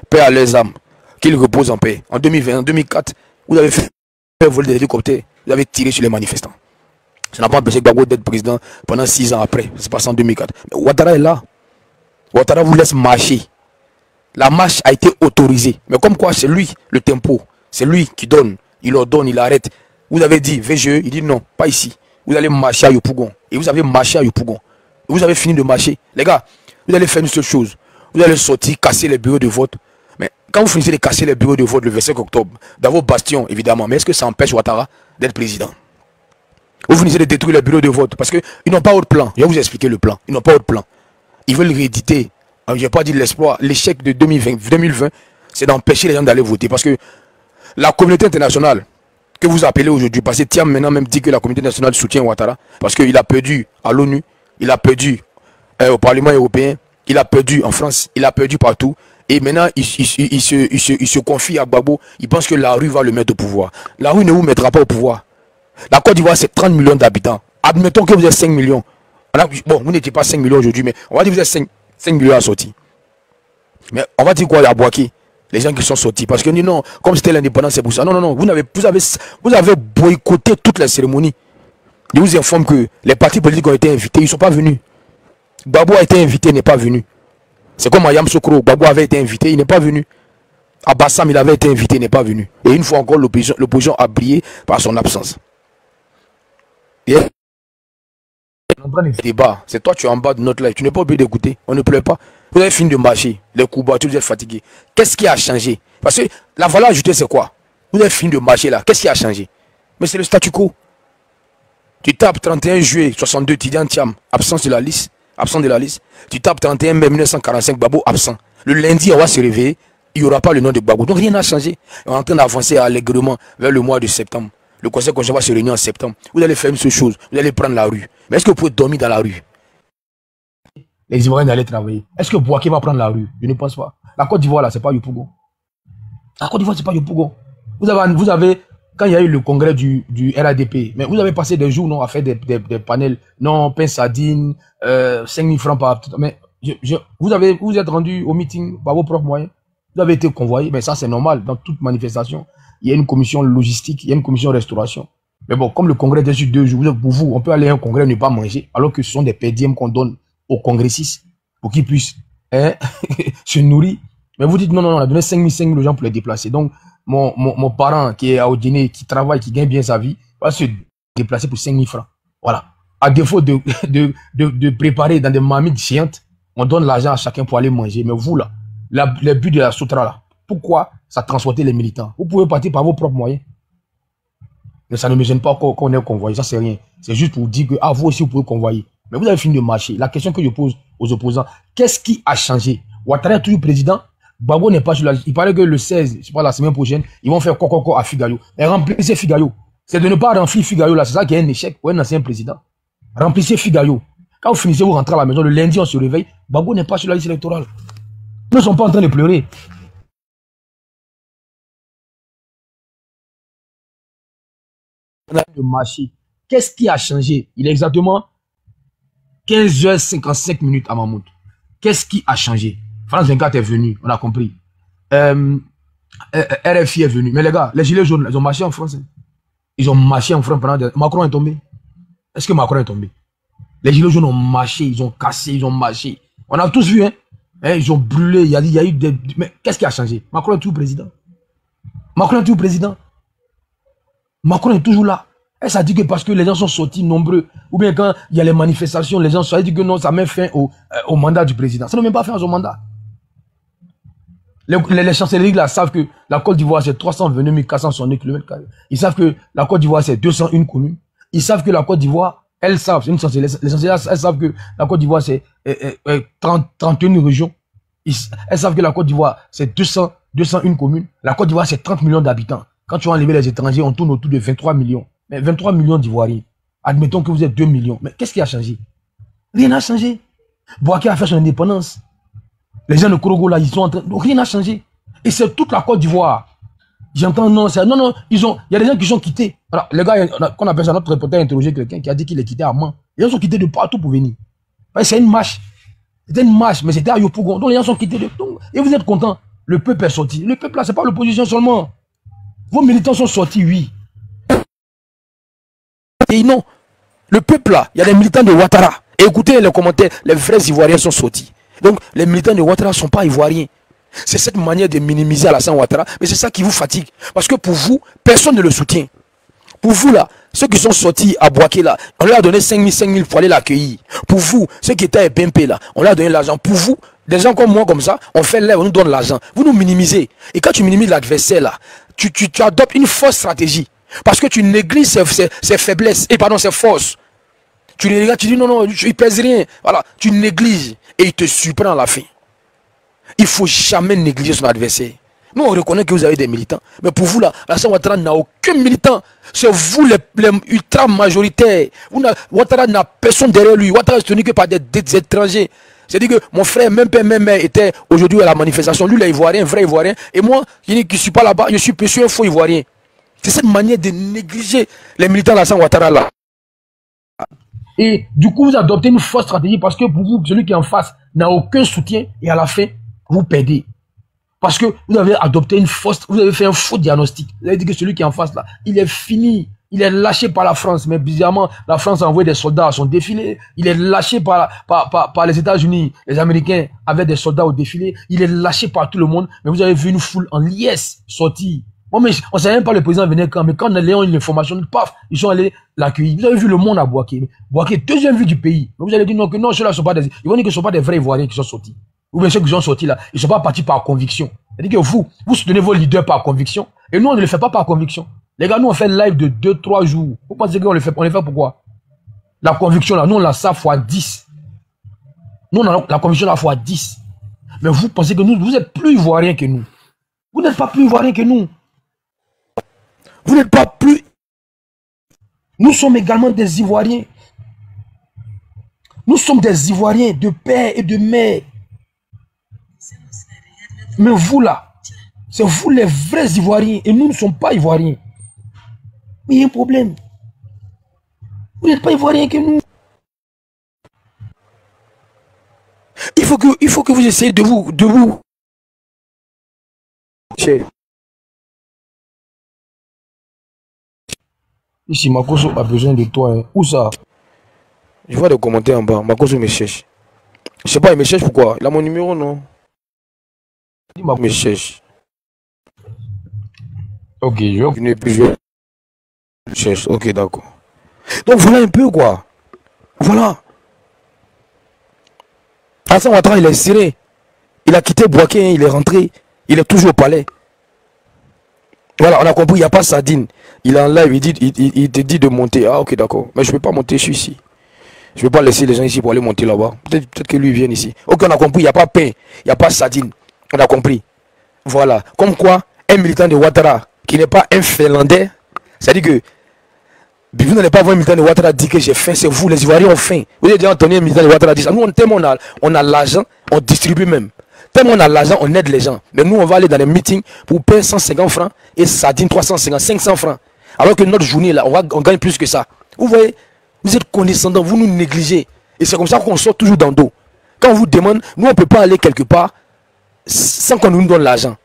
Paix à leurs âmes, qu'ils reposent en paix. En 2020, en 2004, vous avez fait voler des hélicoptères, vous avez tiré sur les manifestants. Ça n'a pas empêché Gbagbo d'être président pendant 6 ans après. C'est passé en 2004. Mais Ouattara est là. Ouattara vous laisse marcher. La marche a été autorisée. Mais comme quoi, c'est lui le tempo. C'est lui qui donne. Il ordonne, il arrête. Vous avez dit VGE, il dit non, pas ici. Vous allez marcher à Yopougon. Et vous avez marché à Yopougon. Et vous avez fini de marcher. Les gars, vous allez faire une seule chose. Vous allez sortir, casser les bureaux de vote. Mais quand vous finissez de casser les bureaux de vote le 25 octobre, dans vos bastions, évidemment, mais est-ce que ça empêche Ouattara d'être président? Vous finissez de détruire les bureaux de vote parce qu'ils n'ont pas autre plan. Je vais vous expliquer le plan. Ils n'ont pas autre plan. Ils veulent rééditer. Je n'ai pas dit l'espoir. L'échec de 2020, c'est d'empêcher les gens d'aller voter. Parce que la communauté internationale que vous appelez aujourd'hui, parce que Thiam maintenant même dit que la communauté nationale soutient Ouattara, parce qu'il a perdu à l'ONU, il a perdu au Parlement européen, il a perdu en France, il a perdu partout, et maintenant il se confie à Gbagbo, il pense que la rue va le mettre au pouvoir. La rue ne vous mettra pas au pouvoir. La Côte d'Ivoire c'est 30 millions d'habitants, admettons que vous êtes 5 millions, bon vous n'étiez pas 5 millions aujourd'hui, mais on va dire que vous êtes 5 millions à sortir. Mais on va dire quoi à Bouaké? Les gens qui sont sortis. Parce que non, comme c'était l'indépendance, c'est pour ça. Non, non, non. Vous avez boycotté toutes les cérémonies. Je vous informe que les partis politiques ont été invités. Ils ne sont pas venus. Gbagbo a été invité, il n'est pas venu. C'est comme Ayam Sokro. Gbagbo avait été invité, il n'est pas venu. Abassam, il avait été invité, il n'est pas venu. Et une fois encore, l'opposition a brillé par son absence. Et débat. C'est toi, tu es en bas de notre live. Tu n'es pas obligé d'écouter. On ne pleure pas. Vous avez fini de marcher. Les coups bas, vous êtes fatigué. Qu'est-ce qui a changé? Parce que la valeur ajoutée, c'est quoi? Vous avez fini de marcher là. Qu'est-ce qui a changé? Mais c'est le statu quo. Tu tapes 31 juillet 62, Tidiane Thiam, absence de la liste. Absent de la liste. Tu tapes 31 mai 1945, Gbagbo, absent. Le lundi, on va se réveiller. Il n'y aura pas le nom de Gbagbo. Donc rien n'a changé. On est en train d'avancer allègrement vers le mois de septembre. Le conseil constitutionnel va se réunir en septembre. Vous allez faire une seule chose. Vous allez prendre la rue. Mais est-ce que vous pouvez dormir dans la rue? Les Ivoiriens allaient travailler. Est-ce que Bouaké va prendre la rue? Je ne pense pas. La Côte d'Ivoire, là, c'est pas Yopougon. La Côte d'Ivoire, c'est pas Yopougon. Vous avez, quand il y a eu le congrès du RADP, mais vous avez passé des jours non, à faire des panels, non, pain sardine, 5 000 francs par... Mais vous êtes rendu au meeting par vos propres moyens. Vous avez été convoyé, mais ça c'est normal. Dans toute manifestation, il y a une commission logistique, il y a une commission restauration. Mais bon, comme le congrès est sur 2 jours, pour vous, on peut aller à un congrès et ne pas manger, alors que ce sont des pédièmes qu'on donne aux congressistes pour qu'ils puissent se nourrir. Mais vous dites non, on a donné 5 000 aux gens pour les déplacer. Donc, mon parent qui est à Odiné, qui travaille, qui gagne bien sa vie, va se déplacer pour 5 000 francs. Voilà. À défaut de préparer dans des marmites géantes, on donne l'argent à chacun pour aller manger. Mais vous, là, le but de la Soutra, là, pourquoi ça transportait les militants? Vous pouvez partir par vos propres moyens. Mais ça ne me gêne pas qu'on ait convoyé, ça c'est rien. C'est juste pour dire que vous aussi vous pouvez convoyer. Mais vous avez fini de marcher. La question que je pose aux opposants, qu'est-ce qui a changé? Ouattara est toujours président. Gbagbo n'est pas sur la liste. Il paraît que le 16, je sais pas, la semaine prochaine, ils vont faire quoi à Figayo. Et remplissez Figayo. C'est de ne pas remplir Figayo là. C'est ça qui est un échec pour un ancien président. Remplissez Figayo. Quand vous finissez, vous rentrez à la maison. Le lundi, on se réveille. Gbagbo n'est pas sur la liste électorale. Ils ne sont pas en train de pleurer. On a de marcher. Qu'est-ce qui a changé? Il est exactement 15h55 à Mahmoud. Qu'est-ce qui a changé? France 24 est venu, on a compris. RFI est venu. Mais les gars, les gilets jaunes, ils ont marché en France. Ils ont marché en France pendant... Macron est tombé. Est-ce que Macron est tombé? Les gilets jaunes ont marché, ils ont cassé, ils ont marché. On a tous vu, hein. Ils ont brûlé, il y a eu des... Mais qu'est-ce qui a changé? Macron est toujours président. Macron est toujours président. Macron est toujours là. Et ça dit que parce que les gens sont sortis nombreux, ou bien quand il y a les manifestations, les gens sont dit que non, ça met fin au mandat du président. Ça ne met pas fin à son mandat. Les chancelleries là savent que la Côte d'Ivoire c'est 329 462 km². Ils savent que la Côte d'Ivoire c'est 201 communes. Ils savent que la Côte d'Ivoire, elles savent, c'est une chancellerie, les chancelleries elles savent que la Côte d'Ivoire c'est 31 régions. Elles savent que la Côte d'Ivoire c'est 201 communes. La Côte d'Ivoire c'est 30 millions d'habitants. Quand tu vas enlever les étrangers, on tourne autour de 23 millions. Mais 23 millions d'Ivoiriens. Admettons que vous êtes 2 millions. Mais qu'est-ce qui a changé? Rien n'a changé. Bouaké a fait son indépendance. Les gens de Korogo là, ils sont en train... Donc rien n'a changé. Et c'est toute la Côte d'Ivoire. J'entends non, c'est... Non, il y a des gens qui sont quittés. Alors, les gars, qu'on appelle ça, notre reporter a interrogé quelqu'un qui a dit qu'il est quitté à Mans. Les gens sont quittés de partout pour venir. C'est une marche. C'était une marche, mais c'était à Yopougon. Donc les gens sont quittés de... Donc, et vous êtes contents. Le peuple est sorti. Le peuple là, c'est pas l'opposition seulement. Vos militants sont sortis, oui. Et non, le peuple là, il y a des militants de Ouattara. Et écoutez les commentaires, les vrais Ivoiriens sont sortis. Donc les militants de Ouattara ne sont pas Ivoiriens. C'est cette manière de minimiser Alassane Ouattara, mais c'est ça qui vous fatigue. Parce que pour vous, personne ne le soutient. Pour vous là, ceux qui sont sortis à Bouaké là, on leur a donné 5 000 pour aller l'accueillir. Pour vous, ceux qui étaient à BMP là, on leur a donné l'argent. Pour vous, des gens comme moi comme ça, on fait l'air, on nous donne l'argent. Vous nous minimisez. Et quand tu minimises l'adversaire là, tu adoptes une fausse stratégie. Parce que tu négliges ses faiblesses, et pardon, ses forces. Tu les regardes, tu dis non, il pèse rien. Voilà, tu négliges et il te surprend à la fin. Il ne faut jamais négliger son adversaire. Nous, on reconnaît que vous avez des militants. Mais pour vous, là, Alassane Ouattara n'a aucun militant. C'est vous, les ultra majoritaires. Ouattara n'a personne derrière lui. Ouattara est tenu que par des étrangers. C'est-à-dire que mon frère, même père, même mère, était aujourd'hui à la manifestation. Lui, il est ivoirien, vrai ivoirien. Et moi, qui ne suis pas là-bas, je suis un faux ivoirien. C'est cette manière de négliger les militants d'Alassane Ouattara là. Et du coup, vous adoptez une fausse stratégie parce que pour vous, celui qui est en face n'a aucun soutien et à la fin, vous perdez. Parce que vous avez adopté vous avez fait un faux diagnostic. Vous avez dit que celui qui est en face là, il est fini. Il est lâché par la France. Mais bizarrement, la France a envoyé des soldats à son défilé. Il est lâché par les États-Unis. Les Américains avaient des soldats au défilé. Il est lâché par tout le monde. Mais vous avez vu une foule en liesse sortir. Bon, mais on ne savait même pas le président venait quand. Mais quand on a eu l'information, paf, ils sont allés l'accueillir. Vous avez vu le monde à Bouaké. Bouaké, deuxième ville du pays. Mais vous allez dire non, que non, ceux-là ne sont pas des... Ils vont dire que ce ne sont pas des vrais Ivoiriens qui sont sortis. Ou bien ceux qui sont sortis là, ils ne sont pas partis par conviction. C'est-à-dire que vous soutenez vos leaders par conviction. Et nous, on ne le fait pas par conviction. Les gars, nous, on fait live de 2-3 jours. Vous pensez qu'on le fait? On le fait pourquoi? La conviction là, nous, on l'a ça fois 10. Nous, on a la conviction là fois 10. Mais vous pensez que nous, vous êtes plus Ivoiriens que nous. Vous n'êtes pas plus Ivoiriens que nous. Vous n'êtes pas plus... Nous sommes également des Ivoiriens. Nous sommes des Ivoiriens de père et de mère. Mais vous là, c'est vous les vrais Ivoiriens et nous ne sommes pas Ivoiriens. Mais il y a un problème. Vous n'êtes pas Ivoiriens que nous. Il faut que vous essayez de vous. Ici, Makoso a besoin de toi. Hein. Où ça? Je vois des commentaires en bas. Makoso me cherche. Je sais pas, il me cherche pourquoi? Il a mon numéro, non? Il me cherche. Ok, je cherche. Ok, d'accord. Donc voilà un peu quoi. Voilà. Alassane Ouattara, il est serré. Il a quitté Bouaké, hein, il est rentré. Il est toujours au palais. Voilà, on a compris, il n'y a pas Sadine. Il est en live, il te dit de monter. Ah, ok, d'accord. Mais je ne peux pas monter, je suis ici. Je ne peux pas laisser les gens ici pour aller monter là-bas. Peut-être que lui vienne ici. Ok, on a compris, il n'y a pas pain, il n'y a pas Sadine. On a compris. Voilà. Comme quoi, un militant de Ouattara, qui n'est pas un Finlandais, c'est-à-dire que vous n'allez pas voir un militant de Ouattara dire que j'ai faim, c'est vous, les Ivoiriens ont faim. Vous avez déjà entendu un militant de Ouattara dire ça. Nous, tellement on a l'argent, on distribue même. Tellement on a l'argent, on aide les gens. Mais nous, on va aller dans les meetings pour payer 150 francs et Sadine 350, 500 francs. Alors que notre journée, là, on gagne plus que ça. Vous voyez, vous êtes condescendants, vous nous négligez. Et c'est comme ça qu'on sort toujours dans le dos. Quand on vous demande, nous, on ne peut pas aller quelque part sans qu'on nous donne l'argent.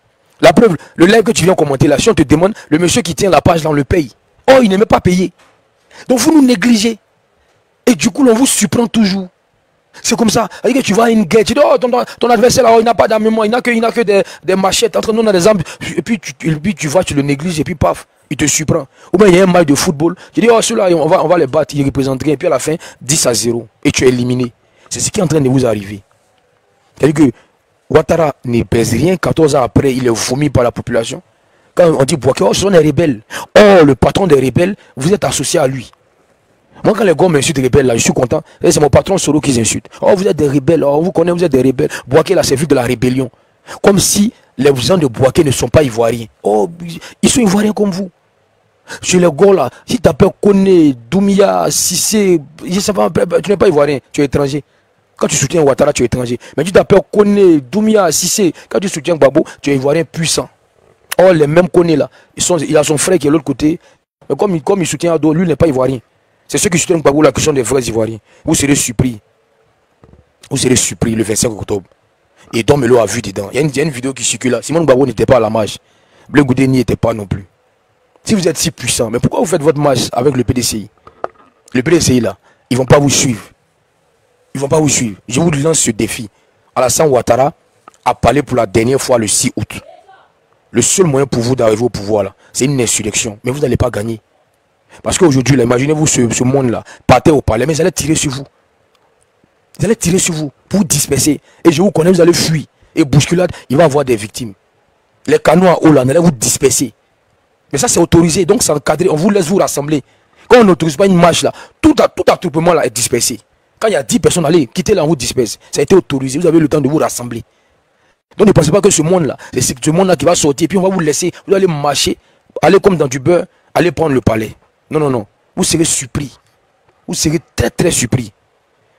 La preuve, le live que tu viens commenter là, si on te demande, le monsieur qui tient la page là, on le paye. Oh, il n'aimait pas payer. Donc vous nous négligez. Et du coup, on vous surprend toujours. C'est comme ça. C'est-à-dire que tu vas à une guerre, tu dis, oh, ton adversaire là, oh, il n'a pas d'armement, il n'a que des machettes, entre nous on a des armes. Et puis tu vois, tu le négliges et puis paf, il te surprend. Ou bien il y a un match de football, tu dis, oh, ceux-là, on va les battre, ils représentent rien. Et puis à la fin, 10-0. Et tu es éliminé. C'est ce qui est en train de vous arriver. C'est-à-dire que Ouattara ne pèse rien, 14 ans après, il est vomi par la population. Quand on dit Bouaké, oh, ce sont des rebelles. Oh, le patron des rebelles, vous êtes associé à lui. Moi, quand les gars m'insultent rebelles, là, je suis content. C'est mon patron Soro qui insulte. Oh, vous êtes des rebelles. Oh, vous connaissez, vous êtes des rebelles. Bouaké, là, c'est vu de la rébellion. Comme si les gens de Bouaké ne sont pas ivoiriens. Oh, ils sont ivoiriens comme vous. Chez les gars, là, si tu appelles Kone, Doumia, Sissé, je sais pas, tu n'es pas ivoirien, tu es étranger. Quand tu soutiens Ouattara, tu es étranger. Mais tu t'appelles Kone, Doumia, Sissé, quand tu soutiens Gbagbo, tu es ivoirien puissant. Oh, les mêmes Kone, là, il a son frère qui est de l'autre côté. Mais comme il soutient Ado, lui n'est pas ivoirien. C'est ceux qui soutiennent Gbagbo là qui sont des vrais Ivoiriens. Vous serez surpris. Vous serez surpris le 25 octobre. Et Don Melo a vu dedans. Il y a une vidéo qui circule là. Simon Gbagbo n'était pas à la marche. Blé Goudé n'y était pas non plus. Si vous êtes si puissant, mais pourquoi vous faites votre marche avec le PDCI? Le PDCI là, ils ne vont pas vous suivre. Ils ne vont pas vous suivre. Je vous lance ce défi. Alassane Ouattara a parlé pour la dernière fois le 6 août. Le seul moyen pour vous d'arriver au pouvoir là, c'est une insurrection. Mais vous n'allez pas gagner. Parce qu'aujourd'hui, imaginez-vous ce monde-là, partez au palais, mais ils allaient tirer sur vous. Ils allaient tirer sur vous pour disperser. Et je vous connais, vous allez fuir. Et bousculade, il va y avoir des victimes. Les canons à eau là, on allait vous disperser. Mais ça, c'est autorisé, donc c'est encadré. On vous laisse vous rassembler. Quand on n'autorise pas une marche là, tout attroupement là est dispersé. Quand il y a 10 personnes, allez, quittez là, on vous disperse. Ça a été autorisé, vous avez le temps de vous rassembler. Donc ne pensez pas que ce monde-là, c'est ce monde-là qui va sortir, puis on va vous laisser, vous allez marcher, aller comme dans du beurre, aller prendre le palais. Non, non, non. Vous serez surpris. Vous serez très, très surpris.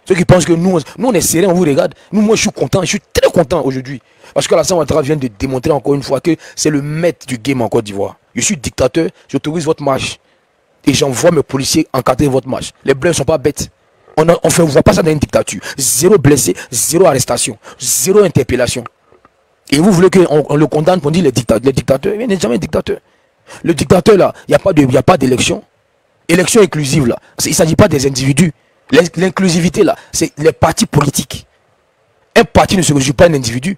Ceux qui pensent que nous on est sérieux, on vous regarde. Moi, je suis content, je suis très content aujourd'hui. Parce que Alassane Ouattara vient de démontrer encore une fois que c'est le maître du game en Côte d'Ivoire. Je suis dictateur, j'autorise votre marche. Et j'envoie mes policiers encadrer votre marche. Les Blancs ne sont pas bêtes. On ne voit pas ça dans une dictature. 0 blessé, 0 arrestation, 0 interpellation. Et vous voulez qu'on le condamne pour dire les dictateurs, il n'est jamais un dictateur. Le dictateur là, il n'y a pas d'élection. Élection inclusive là, il ne s'agit pas des individus. L'inclusivité là, c'est les partis politiques. Un parti ne se résume pas à un individu.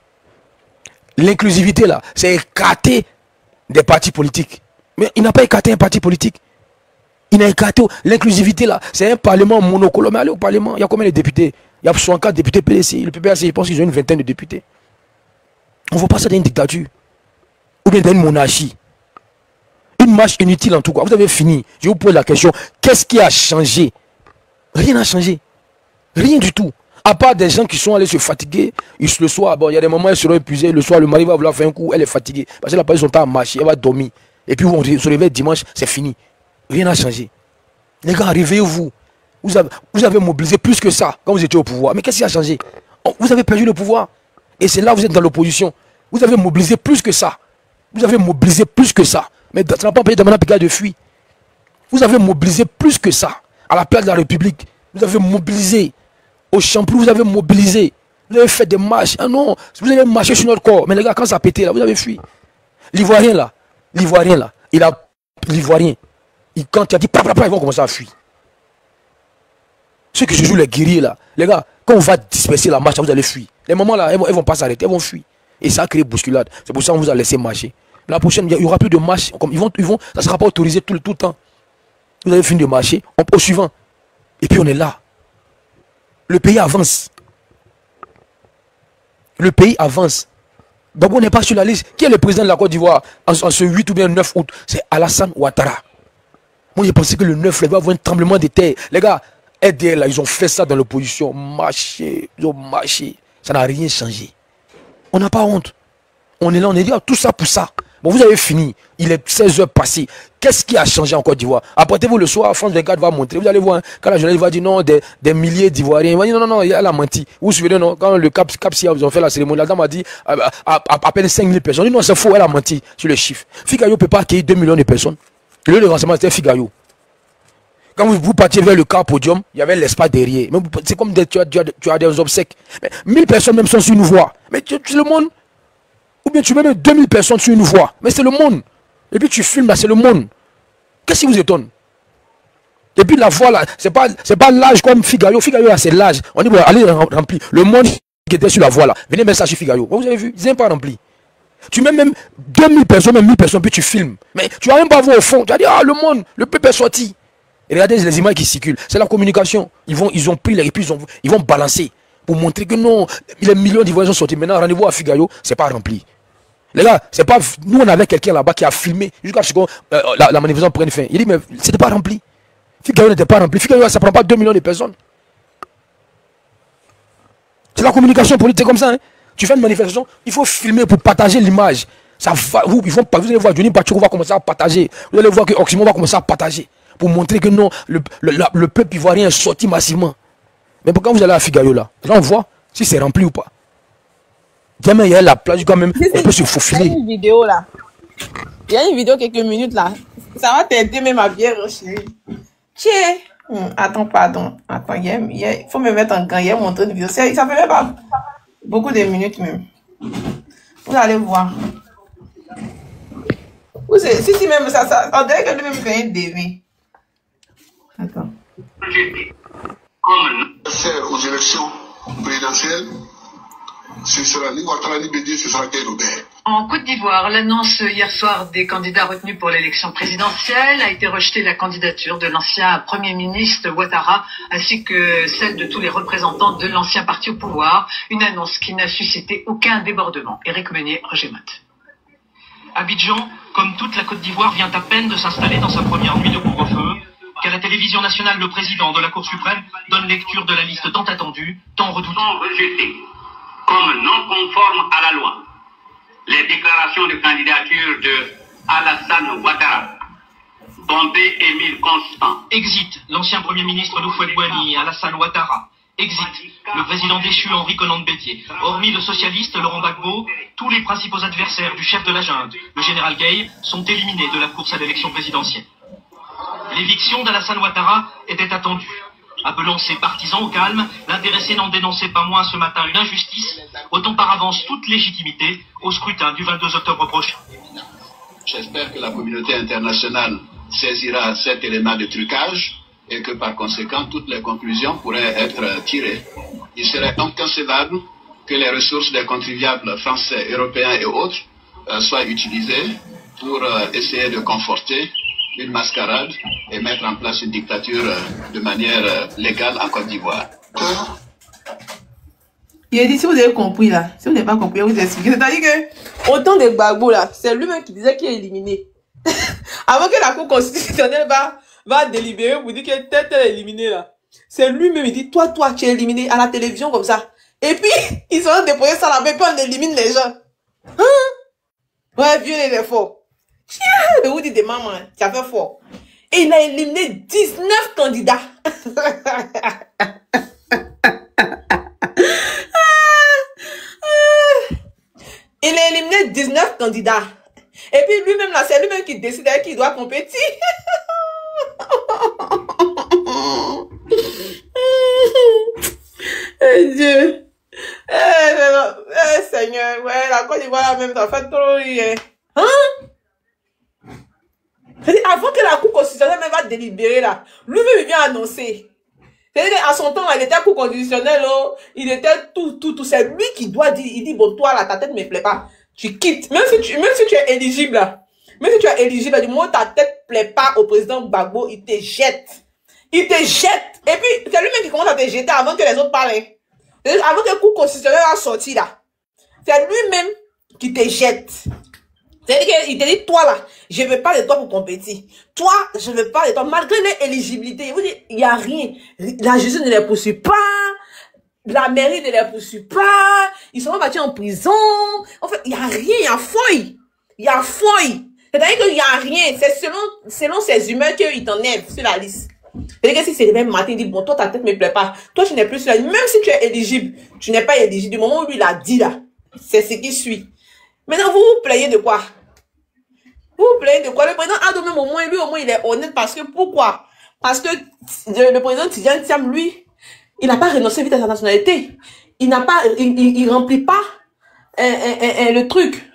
L'inclusivité là, c'est écarter des partis politiques. Mais il n'a pas écarté un parti politique. Il n'a écarté l'inclusivité là. C'est un parlement monocolo. Mais allez au parlement, il y a combien de députés? Il y a 64 députés PDC. Le PPAC, je pense qu'ils ont une vingtaine de députés. On ne voit pas ça dans une dictature. Ou bien dans une monarchie. Une marche inutile en tout cas. Vous avez fini. Je vous pose la question. Qu'est-ce qui a changé? Rien n'a changé. Rien du tout. À part des gens qui sont allés se fatiguer. Le soir, bon, il y a des moments où ils seront épuisés. Le soir, le mari va vouloir faire un coup. Elle est fatiguée. Parce que la personne sont à marcher. Elle va dormir. Et puis, on se réveille dimanche. C'est fini. Rien n'a changé. Les gars, réveillez-vous. Vous avez mobilisé plus que ça quand vous étiez au pouvoir. Mais qu'est-ce qui a changé? Vous avez perdu le pouvoir. Et c'est là où vous êtes dans l'opposition. Vous avez mobilisé plus que ça. Vous avez mobilisé plus que ça. Mais ça n'a pas empêché de demander à de fuir. Vous avez mobilisé plus que ça. À la place de la République. Vous avez mobilisé. Au Champlou, vous avez mobilisé. Vous avez fait des marches. Ah non, vous avez marché sur notre corps. Mais les gars, quand ça a pété, là, vous avez fui. L'Ivoirien, là. L'Ivoirien, quand il a dit, ils vont commencer à fuir. Ceux qui se jouent les guerriers, là. Les gars, quand on va disperser la marche, vous allez fuir. Les moments là, elles vont pas s'arrêter, elles vont fuir. Et ça a créé bousculade. C'est pour ça qu'on vous a laissé marcher. La prochaine, il n'y aura plus de marche. Comme ça ne sera pas autorisé tout le temps. Vous avez fini de marcher, au suivant. Et puis on est là. Le pays avance. Le pays avance. Donc on n'est pas sur la liste. Qui est le président de la Côte d'Ivoire en ce 8 ou bien 9 août? C'est Alassane Ouattara. Moi j'ai pensé que le 9, il va y avoir un tremblement de terre. Les gars, RDL, là, ils ont fait ça dans l'opposition. Marché, ils ont marché. Ça n'a rien changé. On n'a pas honte. On est là, on est dit, tout ça pour ça. Bon, vous avez fini. Il est 16 heures passées. Qu'est-ce qui a changé en Côte d'Ivoire? Apportez-vous le soir, France 24 va montrer. Vous allez voir, hein, quand la journaliste va dire non, des milliers d'Ivoiriens. Il va dire non, elle a menti. Vous vous souvenez, non? Quand le Cap-Sia, ils ont fait la cérémonie, la dame a dit à peine 5000 personnes. Il dit non, c'est faux, elle a menti sur les chiffres. Figayo ne peut pas accueillir 2 millions de personnes. Le lieu de renseignement, c'était Figayo. Quand vous partiez vers le car podium, il y avait l'espace derrière. C'est comme tu as des obsèques. Mais 1000 personnes même sont sur une voie. Mais c'est le monde. Ou bien tu mets même 2000 personnes sur une voie. Mais c'est le monde. Et puis tu filmes là, c'est le monde. Qu'est-ce qui vous étonne? Et puis la voie là, c'est pas l'âge comme Figayo. Figayo là, c'est l'âge. On dit, bon, allez remplir. Le monde qui était sur la voie là, venez mettre ça sur Figayo. Vous avez vu, ils n'ont pas rempli. Tu mets même 2000 personnes, même 1000 personnes, puis tu filmes. Mais tu vas même pas voir au fond. Tu vas dire, ah, le monde, le peuple est sorti. Et regardez les images qui circulent. C'est la communication. Ils ont pris les puis ils vont balancer pour montrer que non, les millions d'Ivoiriens sont sortis. Maintenant, rendez-vous à Figayo, c'est pas rempli. Les gars, c'est pas. Nous, on avait quelqu'un là-bas qui a filmé jusqu'à ce que la manifestation prenne fin. Il dit, mais c'était pas rempli. Figayo n'était pas rempli. Figayo, ça prend pas 2 millions de personnes. C'est la communication politique comme ça. Hein. Tu fais une manifestation, il faut filmer pour partager l'image. Ça va, vous allez voir, Johnny Pachoko va commencer à partager. Vous allez voir que Oxymore va commencer à partager. Pour montrer que non, le peuple ivoirien est sorti massivement. Mais quand vous allez à Figayo là, on voit si c'est rempli ou pas. Demain, il y a la plage quand même, on peut se faufiler. Il y a une vidéo là. Il y a une vidéo quelques minutes là. Ça va t'aider même à bien rechercher. Tiens. Attends, pardon. Attends, il faut me mettre en grand. Il y a montré une vidéo. Ça fait même pas beaucoup de minutes même. Vous allez voir. Si même ça, on dirait que lui-même fait un DV. Attends. Comme faire aux élections présidentielles, ce sera ni Ouattara ni Bédié, ce sera Guy Robert. En Côte d'Ivoire, l'annonce hier soir des candidats retenus pour l'élection présidentielle a été rejetée la candidature de l'ancien Premier ministre Ouattara ainsi que celle de tous les représentants de l'ancien parti au pouvoir. Une annonce qui n'a suscité aucun débordement. Éric Meunier, Roger Mott. Abidjan, comme toute la Côte d'Ivoire, vient à peine de s'installer dans sa première nuit de couvre-feu. Qu'à la télévision nationale, le président de la Cour suprême donne lecture de la liste tant attendue, tant redoutée. Sont rejetés comme non conformes à la loi les déclarations de candidature de Alassane Ouattara, Bombé Émile Constant. Exit l'ancien Premier ministre Houphouët-Boigny, Alassane Ouattara. Exit le président déchu Henri Konan Bédié. Hormis le socialiste Laurent Gbagbo, tous les principaux adversaires du chef de la junte, le général Gueye, sont éliminés de la course à l'élection présidentielle. L'éviction d'Alassane Ouattara était attendue. Appelant ses partisans au calme, l'intéressé n'en dénonçait pas moins ce matin une injustice, autant par avance toute légitimité au scrutin du 22 octobre prochain. J'espère que la communauté internationale saisira cet élément de trucage et que par conséquent toutes les conclusions pourraient être tirées. Il serait inconcevable que les ressources des contribuables français, européens et autres soient utilisées pour essayer de conforter une mascarade et mettre en place une dictature de manière légale en Côte d'Ivoire. Il a dit, si vous avez compris là, si vous n'avez pas compris, vous expliquez. C'est-à-dire que, autant de Gbagbo là, c'est lui-même qui disait qu'il est éliminé. Avant que la Cour constitutionnelle va délibérer pour dire que tel est éliminé là. C'est lui-même, il dit, toi, tu es éliminé à la télévision comme ça. Et puis, ils ont déposé ça là-bas, puis on élimine les gens. Hein? Ouais, violer les forts. Tiens, vous dites des mamans, ça fait fort. Et il a éliminé 19 candidats. Il a éliminé 19 candidats. Et puis lui-même là, c'est lui-même qui décide avec qui il doit compétir. Dieu. Seigneur, ouais, la Côte d'Ivoire même, ça fait trop rire. Hein? Avant que la Cour constitutionnelle même va délibérer là, lui-même il vient annoncer. C'est-à-dire qu'à son temps, il était Cour constitutionnelle, oh, il était tout. C'est lui qui doit dire, il dit, bon, toi là, ta tête ne me plaît pas. Tu quittes. Même si tu es éligible là. Même si tu es éligible, du moment où ta tête ne plaît pas au président Gbagbo, il te jette. Il te jette. Et puis, c'est lui-même qui commence à te jeter avant que les autres parlent. Avant que le Cour constitutionnelle va sortir là. C'est lui-même qui te jette. C'est-à-dire qu'il te dit, toi là, je ne veux pas de toi pour compétir. Toi, je ne veux pas de toi. Malgré les éligibilités, il vous dit, il n'y a rien. La justice ne les poursuit pas. La mairie ne les poursuit pas. Ils sont battus en prison. En fait, il n'y a rien. Il y a fouille. Il y a fouille. C'est-à-dire qu'il n'y a rien. C'est selon ces humains qu'ils t'enlèvent sur la liste. C'est-à-dire que si c'est le même matin, il dit, bon, toi, ta tête ne me plaît pas. Toi, tu n'es plus sur la liste. Même si tu es éligible, tu n'es pas éligible. Du moment où lui l'a dit là, c'est ce qui suit. Maintenant, vous vous plaignez de quoi? Vous vous plaignez de quoi? Le président Ado, même au moins, lui, au moins, il est honnête parce que, pourquoi? Parce que le président Tidjane Thiam, lui, il n'a pas renoncé vite à sa nationalité. Il n'a pas, il remplit pas, le truc.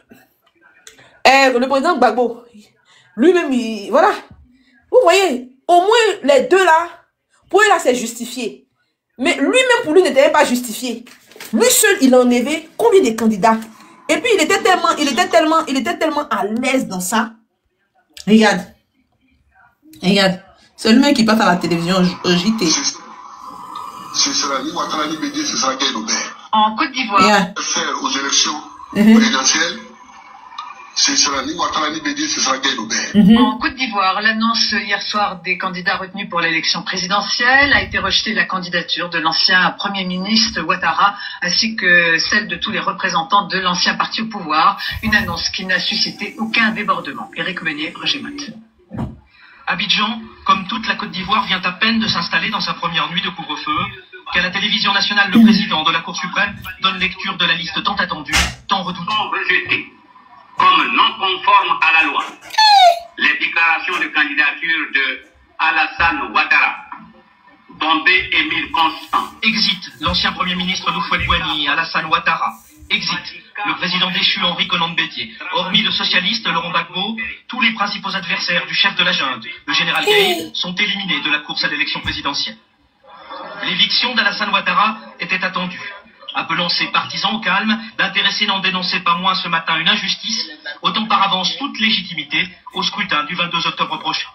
Le président Gbagbo, lui-même, voilà. Vous voyez, au moins, les deux là, pour eux là, c'est justifié. Mais lui-même, pour lui, n'était pas justifié. Lui seul, il a enlevé combien de candidats? Et puis, il était tellement à l'aise dans ça. Regarde. Regarde. C'est lui-même qui passe à la télévision au JT. Ce sera ni Ouattara ni Bédié, ce sera Gueye Robert. En Côte d'Ivoire. Faire aux élections présidentielles, ce sera ni Ouattara ni Bédié, ce sera Gueye Robert. En Côte d'Ivoire, l'annonce hier soir des candidats retenus pour l'élection présidentielle a été rejetée la candidature de l'ancien Premier ministre Ouattara ainsi que celle de tous les représentants de l'ancien parti au pouvoir. Une annonce qui n'a suscité aucun débordement. Éric Meunier, Roger-Mott. Abidjan, comme toute la Côte d'Ivoire, vient à peine de s'installer dans sa première nuit de couvre-feu, qu'à la télévision nationale, le président de la Cour suprême donne lecture de la liste tant attendue, tant redoutée. Rejetés comme non conformes à la loi les déclarations de candidature de Alassane Ouattara, Bombé Émile Constant. Exit l'ancien Premier ministre Houphouët-Boigny, Alassane Ouattara. Exit le président déchu Henri Konan Bédié. Hormis le socialiste Laurent Gbagbo, tous les principaux adversaires du chef de la junte, le général Gueye, sont éliminés de la course à l'élection présidentielle. L'éviction d'Alassane Ouattara était attendue. Appelant ses partisans au calme, l'intéressé n'en dénonçait pas moins ce matin une injustice, autant par avance toute légitimité au scrutin du 22 octobre prochain.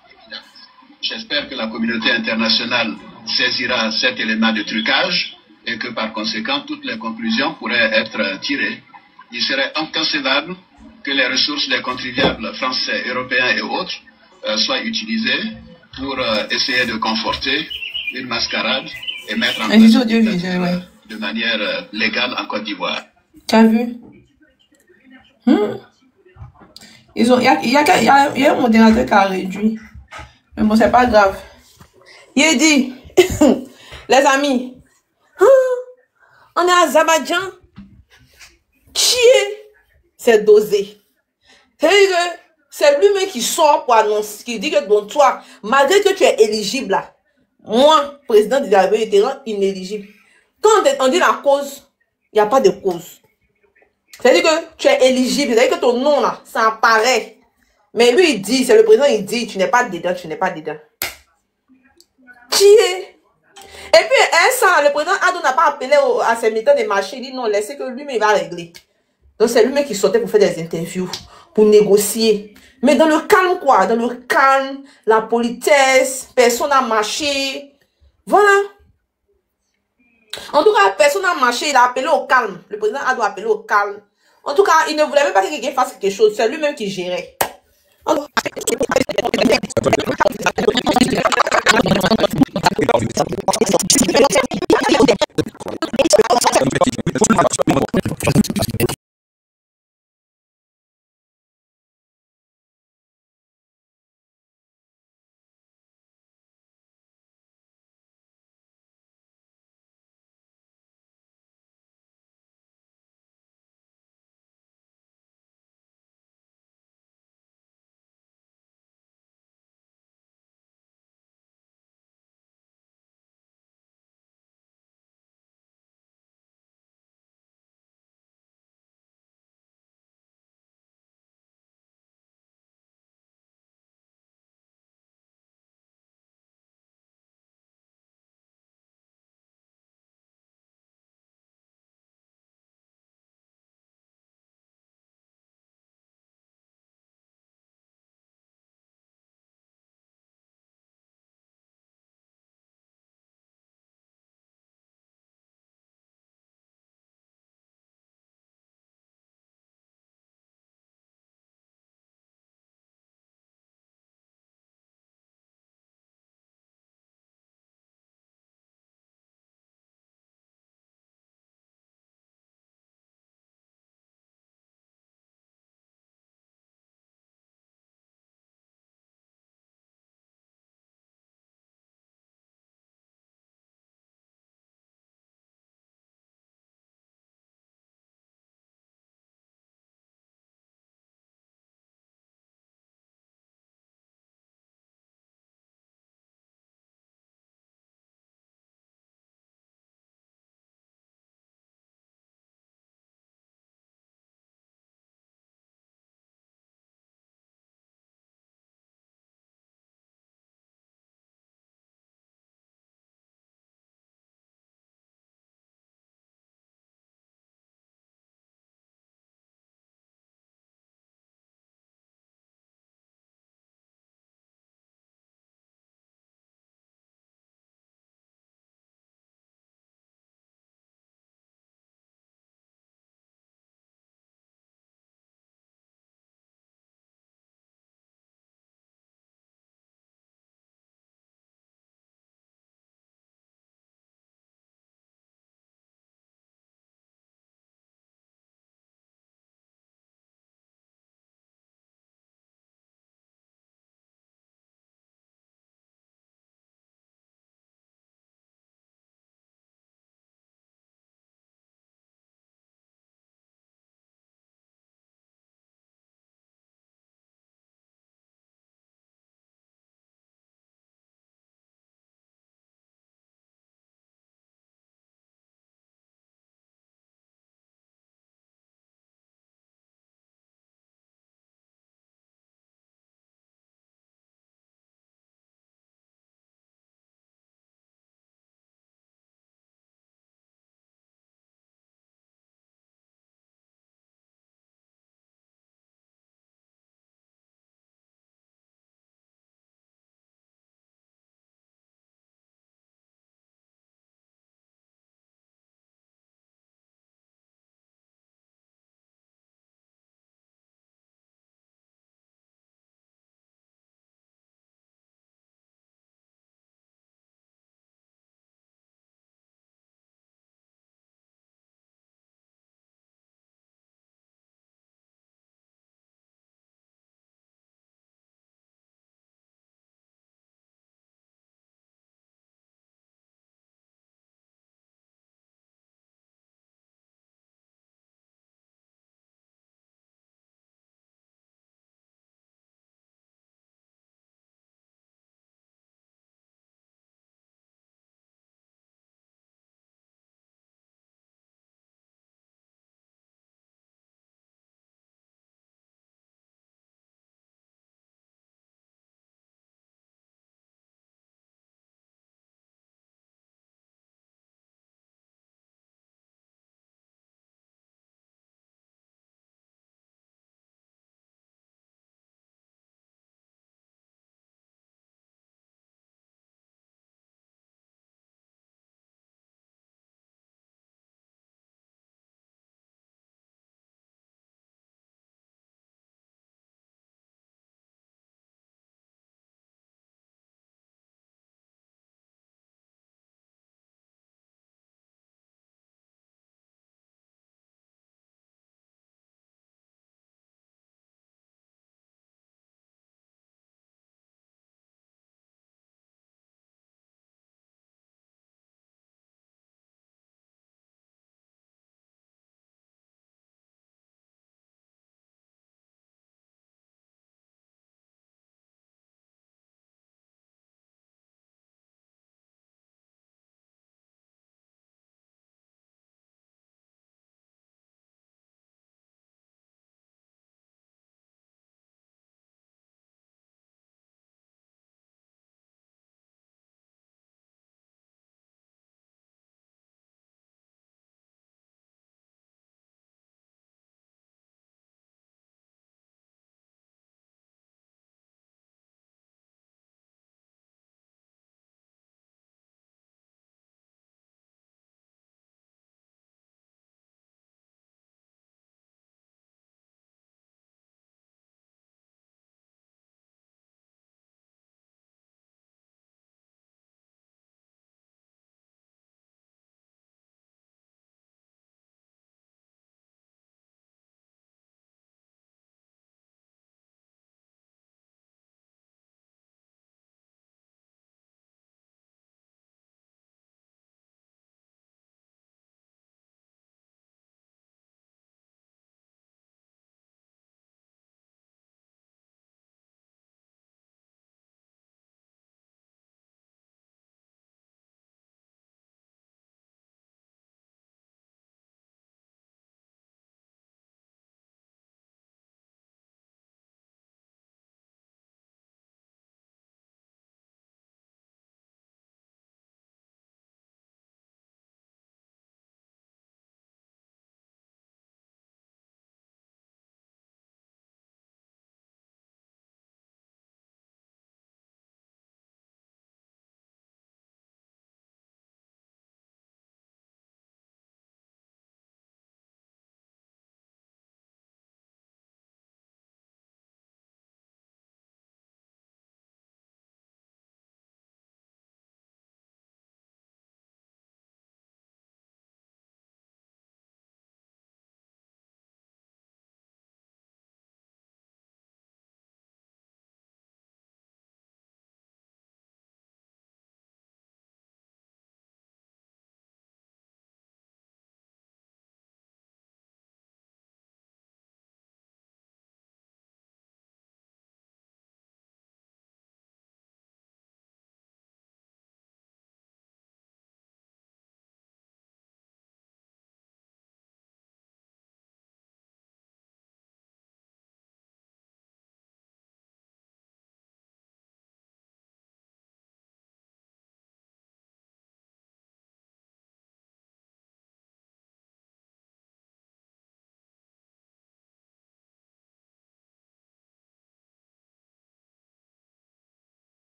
J'espère que la communauté internationale saisira cet élément de trucage et que par conséquent toutes les conclusions pourraient être tirées. Il serait inconcevable que les ressources des contribuables français, européens et autres soient utilisées pour essayer de conforter une mascarade et mettre en place de manière légale en Côte d'Ivoire. Tu as vu? Il y a un modérateur qui a réduit. Mais bon, c'est pas grave. Il dit, les amis, on est à Azerbaïdjan, qui c'est dosé. C'est-à-dire que c'est lui-même qui sort pour annoncer, qui dit que bon, toi, malgré que tu es éligible là, moi, président de la République, je te rends inéligible. Quand on dit la cause, il n'y a pas de cause. C'est-à-dire que tu es éligible, c'est-à-dire que ton nom là, ça apparaît. Mais lui, il dit, c'est le président, il dit, tu n'es pas dedans, tu n'es pas dedans. Qui est? Et puis, ça, le président Adou n'a pas appelé à ses militants de marché, il dit non, laissez que lui-même il va régler. Donc, c'est lui-même qui sortait pour faire des interviews, pour négocier. Mais dans le calme, quoi, dans le calme, la politesse, personne n'a marché. Voilà. En tout cas, personne n'a marché, il a appelé au calme. Le président Adou a appelé au calme. En tout cas, il ne voulait même pas que quelqu'un fasse quelque chose, c'est lui-même qui gérait.